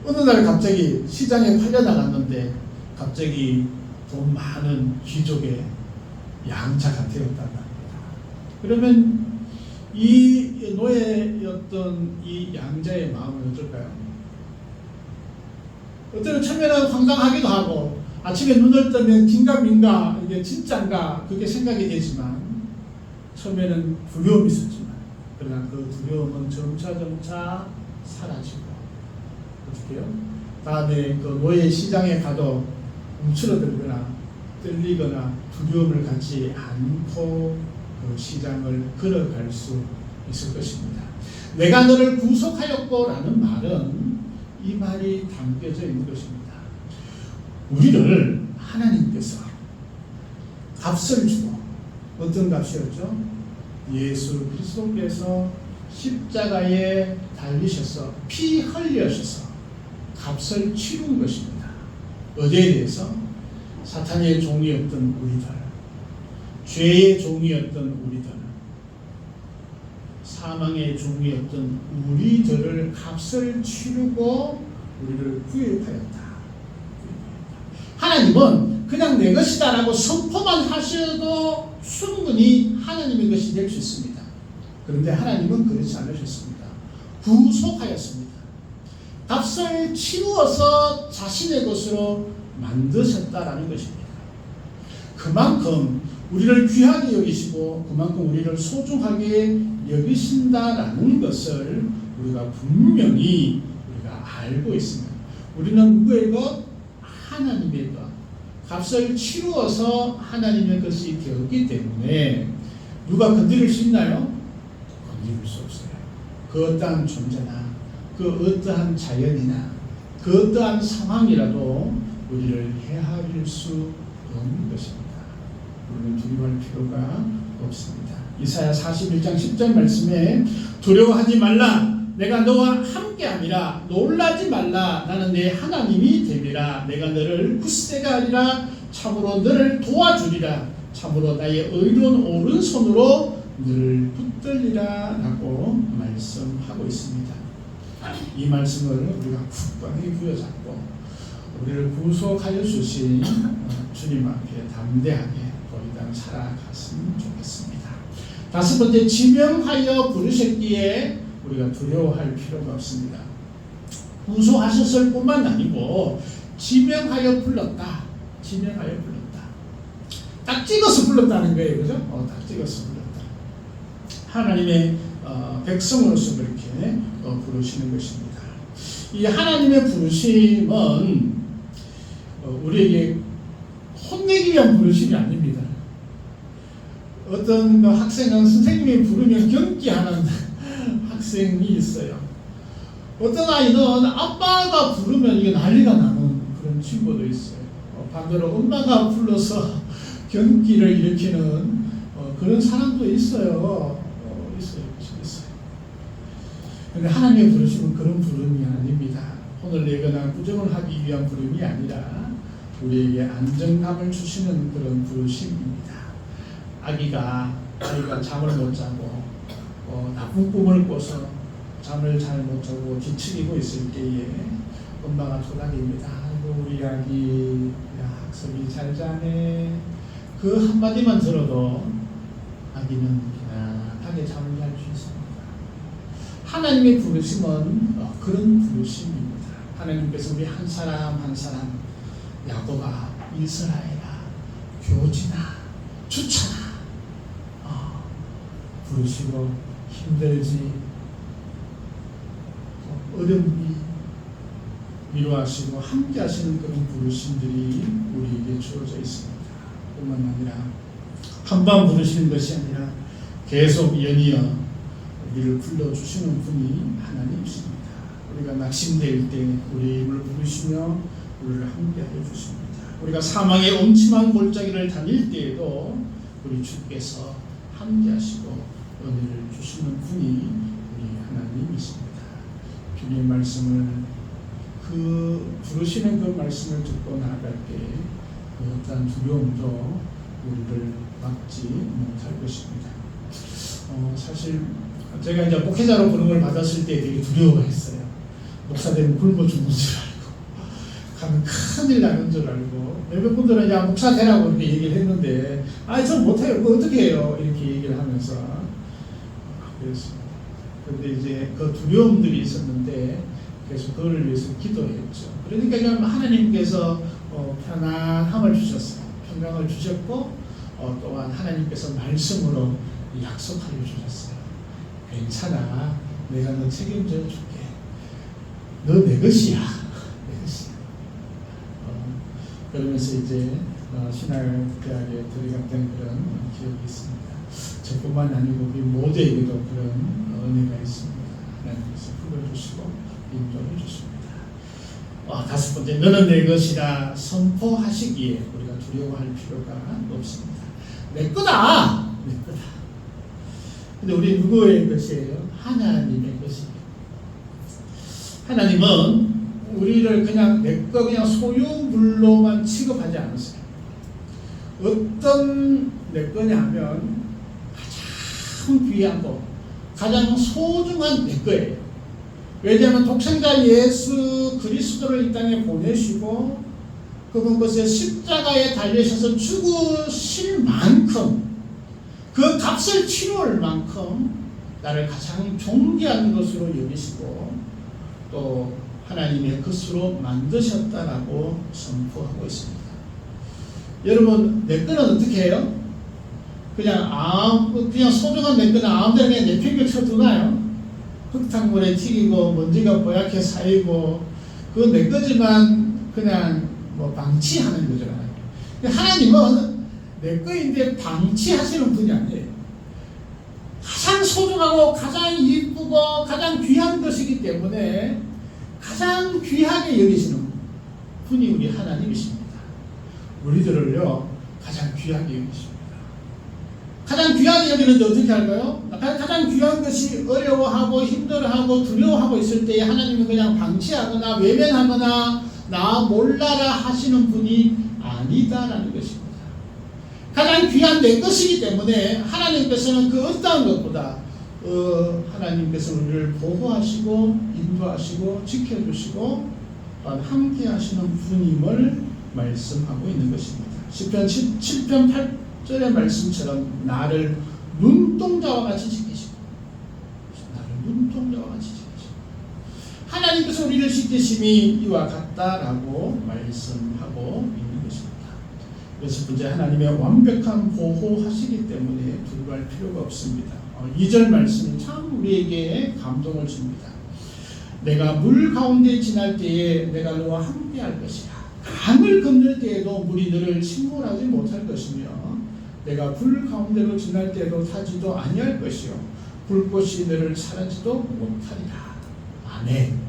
어느 날 갑자기 시장에 팔려나갔는데 갑자기 돈 많은 귀족의 양자가 되었단 말입니다. 그러면 이 노예였던 이 양자의 마음은 어떨까요? 어때는 처음에는 황당하기도 하고 아침에 눈을 뜨면 긴가민가 이게 진짠가 그게 생각이 되지만 처음에는 두려움이 있었지만 그러나 그 두려움은 점차 사라지고 어떻게요? 다음에 그 노예 시장에 가도 움츠러들거나 떨리거나 두려움을 갖지 않고 그 시장을 걸어갈 수 있을 것입니다. 내가 너를 구속하였고 라는 말은 이 말이 담겨져 있는 것입니다. 우리를 하나님께서 값을 주고, 어떤 값이었죠? 예수 그리스도께서 십자가에 달리셔서 피 흘려셔서 값을 치른 것입니다. 어디에 대해서? 사탄의 종이었던 우리들, 죄의 종이었던 우리들, 사망의 종이었던 우리들을 값을 치르고 우리를 구입하였다. 하나님은 그냥 내 것이다라고 선포만 하셔도 충분히 하나님의 것이 될 수 있습니다. 그런데 하나님은 그렇지 않으셨습니다. 구속하였습니다. 값을 치루어서 자신의 것으로 만드셨다라는 것입니다. 그만큼 우리를 귀하게 여기시고 그만큼 우리를 소중하게 여기신다라는 것을 우리가 분명히 우리가 알고 있습니다. 우리는 누구의 것? 하나님의 것. 값을 치루어서 하나님의 것이 되었기 때문에 누가 건드릴 수 있나요? 건드릴 수 없어요. 그 어떠한 존재나 그 어떠한 자연이나 그 어떠한 상황이라도 우리를 해할 수 없는 것입니다. 우리는 두려워할 필요가 없습니다. 이사야 41장 10절 말씀에 두려워하지 말라 내가 너와 함께함이라 놀라지 말라 나는 내 하나님이 됨이라 내가 너를 굳세가 하리라 참으로 너를 도와주리라 참으로 나의 의로운 오른손으로 너를 붙들리라 라고 말씀하고 있습니다. 이 말씀을 우리가 굳건히 부여잡고 우리를 구속하여 주신 주님 앞에 담대하게 더 이상 살아갔으면 좋겠습니다. 다섯 번째, 지명하여 부르셨기에 우리가 두려워할 필요가 없습니다. 구속하셨을 뿐만 아니고 지명하여 불렀다. 지명하여 불렀다. 딱 찍어서 불렀다는 거예요. 그죠? 딱 찍어서 불렀다. 하나님의 백성으로서 그렇게 부르시는 것입니다. 이 하나님의 부르심은 우리에게 혼내기 위한 부르심이 아닙니다. 어떤 학생은 선생님이 부르면 경기하는 학생이 있어요. 어떤 아이는 아빠가 부르면 이게 난리가 나는 그런 친구도 있어요. 반대로 엄마가 불러서 경기를 일으키는 그런 사람도 있어요. 있어요. 그런데 하나님의 부르심은 그런 부름이 아닙니다. 혼을 내거나 부정을 하기 위한 부름이 아니라 우리에게 안정감을 주시는 그런 부르심입니다. 아기가 잠을 못 자고 나쁜 꿈을 꿔서 잠을 잘 못 자고 뒤척이고 있을 때에 엄마가 토닥입니다. 아이고 우리 아기 학습이 잘 자네. 그 한마디만 들어도 아기는 편안하게 잠을 잘 수 있습니다. 하나님의 부르심은 그런 부르심입니다. 하나님께서 우리 한 사람 한 사람 야곱아, 이스라엘아, 교진아, 주찬아 부르시고 힘들지 어렵니 위로하시고 함께 하시는 그런 부르심들이 우리에게 주어져 있습니다. 뿐만 아니라 한번 부르시는 것이 아니라 계속 연이어 우리를 불러주시는 분이 하나님이십니다. 우리가 낙심될 때 우리 입을 부르시며 우리를 함께하여 주십니다. 우리가 사망의 엄침한 골짜기를 다닐 때에도 우리 주께서 함께하시고 은혜를 주시는 분이 우리 하나님이십니다. 주님의 말씀을 부르시는 그 말씀을 듣고 나아갈 때 어떠한 두려움도 우리를 막지 못할 것입니다. 사실 제가 이제 목회자로 부름을 받았을 때 되게 두려워했어요. 목사 되면 굶어 죽는 줄 알고 가면 큰일 나는 줄 알고 몇몇 분들은 야 목사 되라고 이렇게 얘기를 했는데 저 못해요. 그거 어떻게 해요? 이렇게 얘기를 하면서 그랬습니다. 그런데 이제 그 두려움들이 있었는데 그래서 그걸 위해서 기도했죠. 그러니까 하나님께서 편안함을 주셨어요. 평강을 주셨고 또한 하나님께서 말씀으로 약속하여 주셨어요. 괜찮아. 내가 너 책임져 줄게. 너 내 것이야. 내 것이야. 그러면서 이제 신학대학에 들어갔던 그런 기억이 있습니다. 저뿐만 아니고 우리 모두에게도 그런 은혜가 있습니다. 하나님께서 불러주시고 인도해 주십니다. 다섯 번째, 너는 내 것이라 선포하시기에 우리가 두려워할 필요가 없습니다. 내 거다. 내 거다. 근데 우리 누구의 것이에요? 하나님의 것이에요. 하나님은 우리를 그냥 내 거 그냥 소유물로만 취급하지 않으세요. 어떤 내 거냐 하면 가장 귀하고 가장 소중한 내 거예요. 왜냐하면 독생자 예수 그리스도를 이 땅에 보내시고 그분 것에 십자가에 달리셔서 죽으실 만큼 그 값을 치룰 만큼 나를 가장 존귀한 것으로 여기시고 또 하나님의 것으로 만드셨다라고 선포하고 있습니다. 여러분 내 거는 어떻게 해요? 그냥 소중한 내 거는 아무데나 그냥 내팽겨 쳐두나요? 흙탕물에 튀기고 먼지가 뽀얗게 쌓이고 그건 내 거지만 그냥 방치하는 거잖아요. 하나님은 내 거인데 방치하시는 분이 아니에요. 가장 소중하고 가장 이쁘고 가장 귀한 것이기 때문에 가장 귀하게 여기시는 분이 우리 하나님이십니다. 우리들을요 가장 귀하게 여기십니다. 가장 귀하게 여기는데 어떻게 할까요? 가장 귀한 것이 어려워하고 힘들어하고 두려워하고 있을 때에 하나님은 그냥 방치하거나 외면하거나 나 몰라라 하시는 분이 아니다라는 것입니다. 가장 귀한 내 것이기 때문에 하나님께서는 그 어떠한 것보다 하나님께서 우리를 보호하시고 인도하시고 지켜주시고 함께 하시는 분임을 말씀하고 있는 것입니다. 시편 7편 8절의 말씀처럼 나를 눈동자와 같이 지키시고 나를 눈동자와 같이 지키시고 하나님께서 우리를 지키심이 이와 같다라고 말씀하고 있는 것입니다. 그래서 이제 하나님의 완벽한 보호하시기 때문에 두려워할 필요가 없습니다. 2절 말씀이 참 우리에게 감동을 줍니다. 내가 물 가운데 지날 때에 내가 너와 함께 할 것이라. 강을 건널 때에도 물이 너를 침몰하지 못할 것이며 내가 불 가운데로 지날 때에도 타지도 아니할 것이요 불꽃이 너를 차지도 못하리라. 아멘.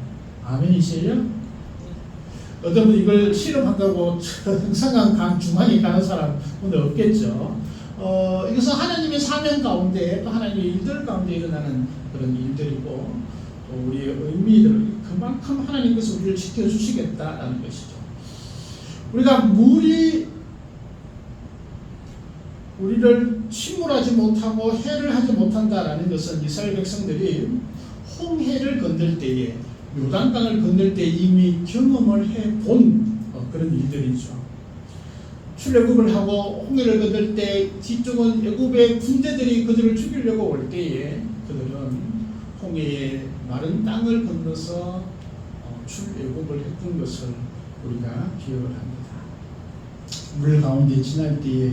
아멘이세요? 어떤 분 이걸 실험한다고 항상 강 중앙에 가는 사람 오늘 없겠죠. 이것은 하나님의 사명 가운데 또 하나님의 일들 가운데 일어나는 그런 일들이고 또 우리의 의미들 그만큼 하나님께서 우리를 지켜주시겠다라는 것이죠. 우리가 물이 우리를 침몰하지 못하고 해를 하지 못한다라는 것은 이스라엘 백성들이 홍해를 건널 때에 요단강을 건널 때 이미 경험을 해본 그런 일들이죠. 출애굽을 하고 홍해를 건널 때 뒤쪽은 애굽의 군대들이 그들을 죽이려고 올 때에 그들은 홍해의 마른 땅을 건너서 출애굽을 했던 것을 우리가 기억을 합니다. 물 가운데 지날 때에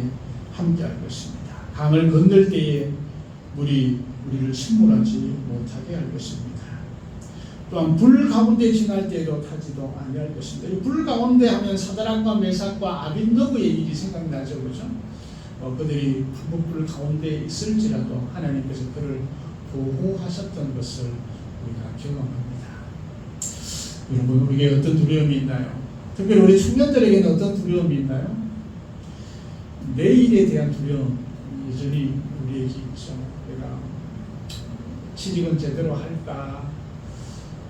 함께할 것입니다. 강을 건널 때에 물이 우리를 침몰하지 못하게 할 것입니다. 또한 불 가운데 지날 때에도 타지도 아니할 것입니다. 이 불 가운데 하면 사드락과 메삭과 아벳느고의 일이 생각나죠, 그렇죠? 그들이 불 가운데 있을지라도 하나님께서 그를 보호하셨던 것을 우리가 경험합니다. 여러분, 우리에게 어떤 두려움이 있나요? 특별히 우리 청년들에게는 어떤 두려움이 있나요? 내일에 대한 두려움 여전히 우리에게 있죠. 내가 취직은 제대로 할까?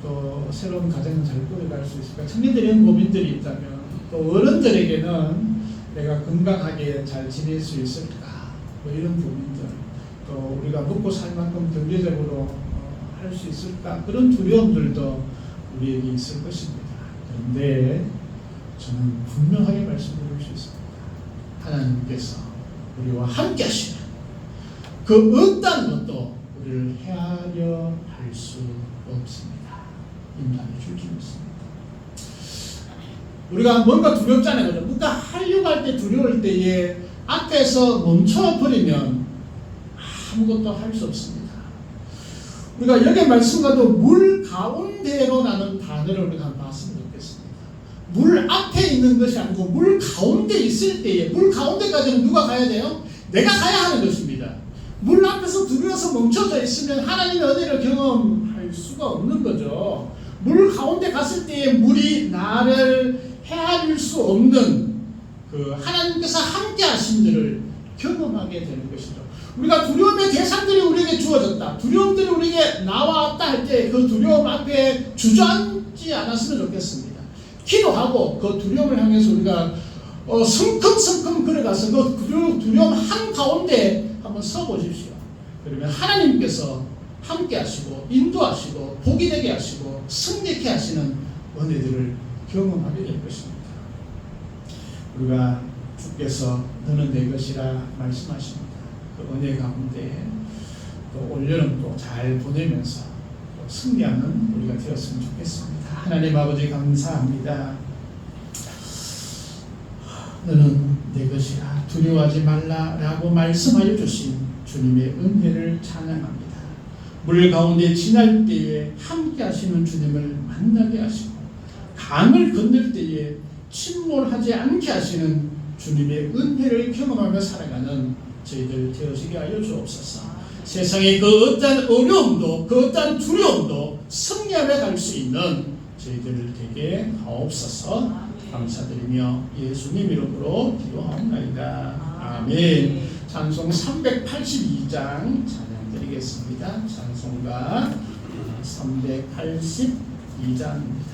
또 새로운 가정은 잘 꾸려갈 수 있을까? 청년들에게는 고민들이 있다면 또 어른들에게는 내가 건강하게 잘 지낼 수 있을까? 뭐 이런 고민들 또 우리가 먹고 살 만큼 경제적으로 할 수 있을까? 그런 두려움들도 우리에게 있을 것입니다. 그런데 저는 분명하게 말씀드릴 수 있습니다. 하나님께서 우리와 함께 하시면 그 어떤 것도 우리를 헤아려 할 수 없습니다. 인도해 줄 수 있습니다. 우리가 뭔가 두렵잖아요. 뭔가 하려고 할 때 두려울 때에 앞에서 멈춰버리면 아무것도 할 수 없습니다. 우리가 여기 말씀과도 물 가운데로라는 단어를 우리가 한번 봤으면 좋겠습니다. 물 앞에 있는 것이 아니고 물 가운데 있을 때에 물 가운데까지는 누가 가야 돼요? 내가 가야 하는 것입니다. 물 앞에서 두려워서 멈춰져 있으면 하나님의 은혜를 경험할 수가 없는 거죠. 물 가운데 갔을 때에 물이 나를 헤아릴 수 없는 그 하나님께서 함께 하심들을 경험하게 되는 것이죠. 우리가 두려움의 대상들이 우리에게 주어졌다. 두려움들이 우리에게 나왔다 할 때 그 두려움 앞에 주저앉지 않았으면 좋겠습니다. 기도하고 그 두려움을 향해서 우리가 성큼성큼 걸어가서 그 두려움 한가운데 한번 서보십시오. 그러면 하나님께서 함께 하시고 인도하시고 복이 되게 하시고 승리케 하시는 은혜들을 경험하게 될 것입니다. 우리가 주께서 너는 내 것이라 말씀하십니다. 그 은혜 가운데 또 올여름도 잘 보내면서 또 승리하는 우리가 되었으면 좋겠습니다. 하나님 아버지 감사합니다. 너는 내 것이라 두려워하지 말라라고 말씀하여 주신 주님의 은혜를 찬양합니다. 물 가운데 지날 때에 함께 하시는 주님을 만나게 하시고 강을 건널 때에 침몰하지 않게 하시는 주님의 은혜를 경험하며 살아가는 저희들 되어지게 하여 주옵소서. 세상의 그 어떤 어려움도 그 어떤 두려움도 승리하며 갈 수 있는 저희들 되게 하옵소서. 감사드리며 예수님 이름으로 기도하옵나이다. 아멘. 찬송 382장 찬양 드리겠습니다. 찬송가 382장입니다.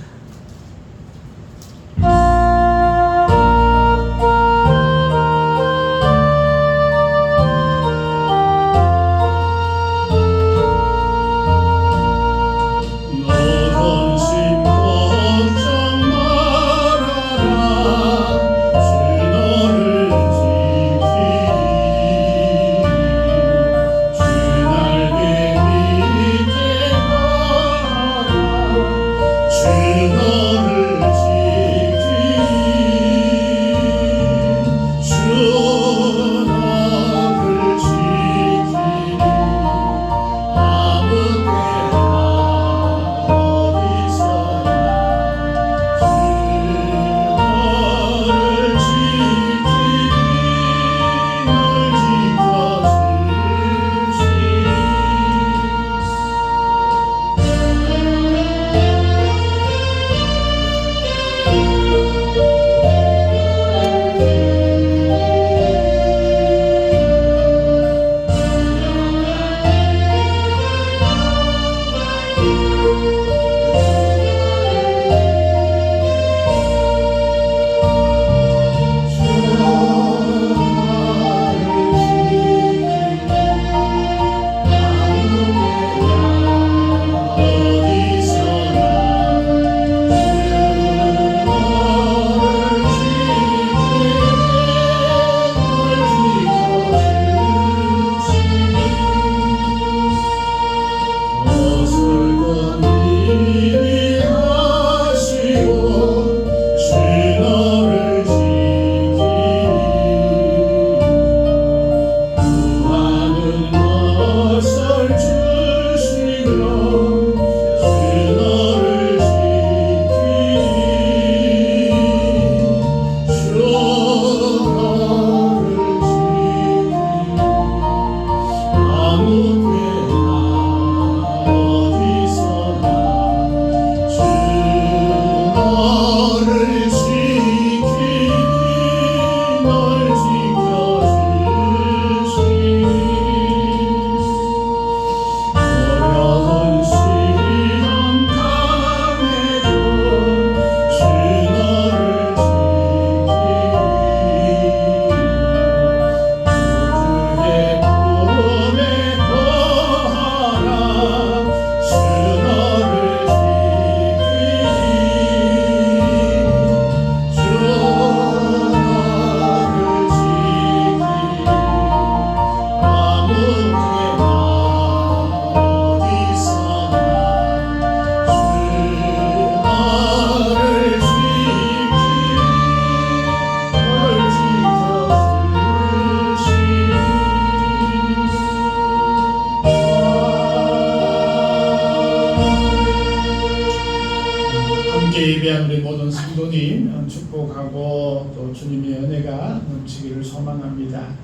예배한 우리 모든 성도님 축복하고 또 주님의 은혜가 넘치기를 소망합니다.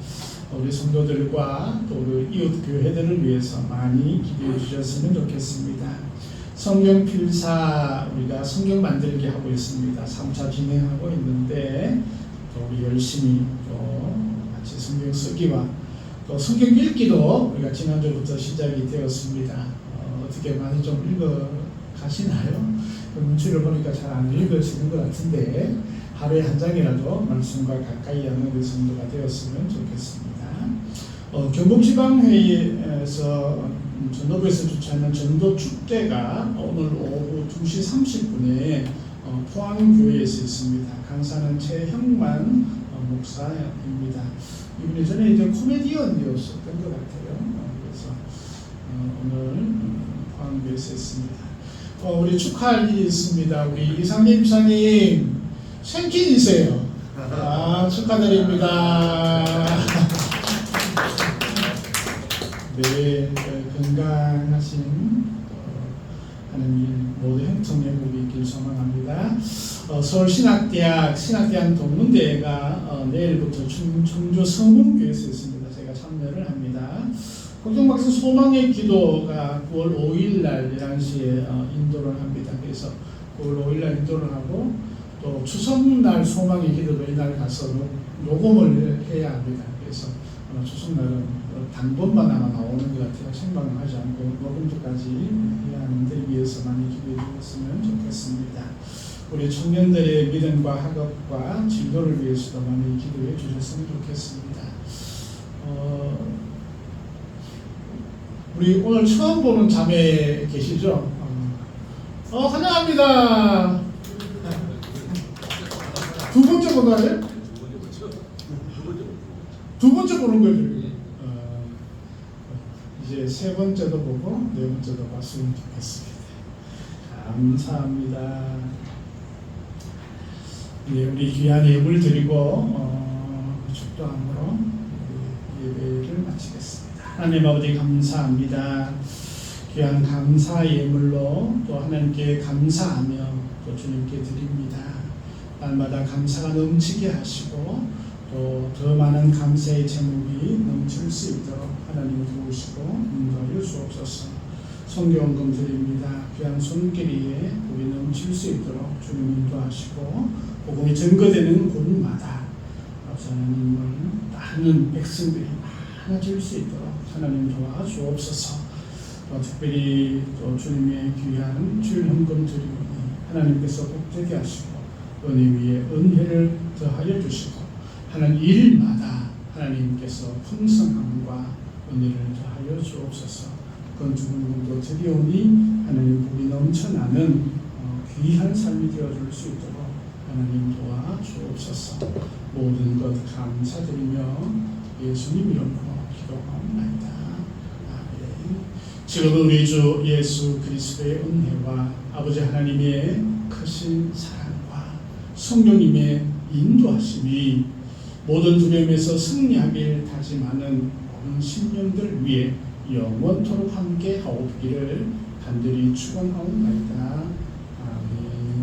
우리 성도들과 또 우리 이웃 교회들을 위해서 많이 기도해 주셨으면 좋겠습니다. 성경 필사 우리가 성경 만들기 하고 있습니다. 3차 진행하고 있는데 또 우리 열심히 또 같이 성경 쓰기와 또 성경 읽기도 우리가 지난주부터 시작이 되었습니다. 어떻게 많이 좀 읽어 가시나요? 눈치를 보니까 잘 안 읽어지는 것 같은데 하루에 한 장이라도 말씀과 가까이 하는 그 성도가 되었으면 좋겠습니다. 경북지방회의에서 전도부에서 주최하는 전도축제가 오늘 오후 2시 30분에 포항교회에서 있습니다. 강사는 최형만 목사입니다. 이분이 전에 이제 코미디언이었었던 것 같아요. 그래서 오늘 포항교회에서 있습니다. 우리 축하할 일이 있습니다. 우리 이상림 이사님 생신이세요. 축하드립니다. 네, 건강하신 하는 일 모두 형통회복이 있길 소망합니다. 서울신학대학 신학대학 동문대회가 내일부터 청주 성문교회에서 있습니다. 제가 참여를 합니다. 걱정박사 소망의 기도가 9월 5일 날 11시에 인도를 합니다. 그래서 9월 5일 날 인도를 하고 또 추석날 소망의 기도도 이날 가서 녹음을 해야 합니다. 그래서 추석날은 단번만 아마 나오는 것 같아요. 생방을 하지 않고 녹음부까지 해야 하는데 위해서 많이 기도해 주셨으면 좋겠습니다. 우리 청년들의 믿음과 학업과 진도를 위해서도 많이 기도해 주셨으면 좋겠습니다. 우리 오늘 처음 보는 자매 계시죠? 환영합니다. 두 번째 보나요? 두 번째 보는 거죠. 이제 세 번째도 보고 네 번째도 봤으면 좋겠습니다. 감사합니다. 네, 우리 귀한 예물 드리고 축도함으로 예배를 마치겠습니다. 하나님 아버지 감사합니다. 귀한 감사 예물로 또 하나님께 감사하며 또 주님께 드립니다. 날마다 감사가 넘치게 하시고 또 더 많은 감사의 제목이 넘칠 수 있도록 하나님 도우시고 인도하여 주옵소서. 성경금 드립니다. 귀한 손길이에 복이 넘칠 수 있도록 주님 인도하시고 복음이 증거되는 곳마다 하나님을 따르는 백성들이 많아질 수 있도록 하나님 도와주옵소서. 특별히 또 주님의 귀한 주일 헌금 드리오니 하나님께서 복되게 하시고 은혜 위에 은혜를 더하여 주시고 하는 일마다 하나님께서 풍성함과 은혜를 더하여 주옵소서. 건축물도 드리오니 하나님 복이 넘쳐나는 귀한 삶이 되어줄 수 있도록 하나님 도와주옵소서. 모든 것 감사드리며 예수님 이름으로 기도하옵나이다. 아멘. 지금 우리 주 예수 그리스도의 은혜와 아버지 하나님의 크신 사랑과 성령님의 인도하심이 모든 두려움에서 승리하길 다짐하는 모든 신령들 위해 영원토록 함께 하옵기를 간절히 축원하옵나이다. 아멘.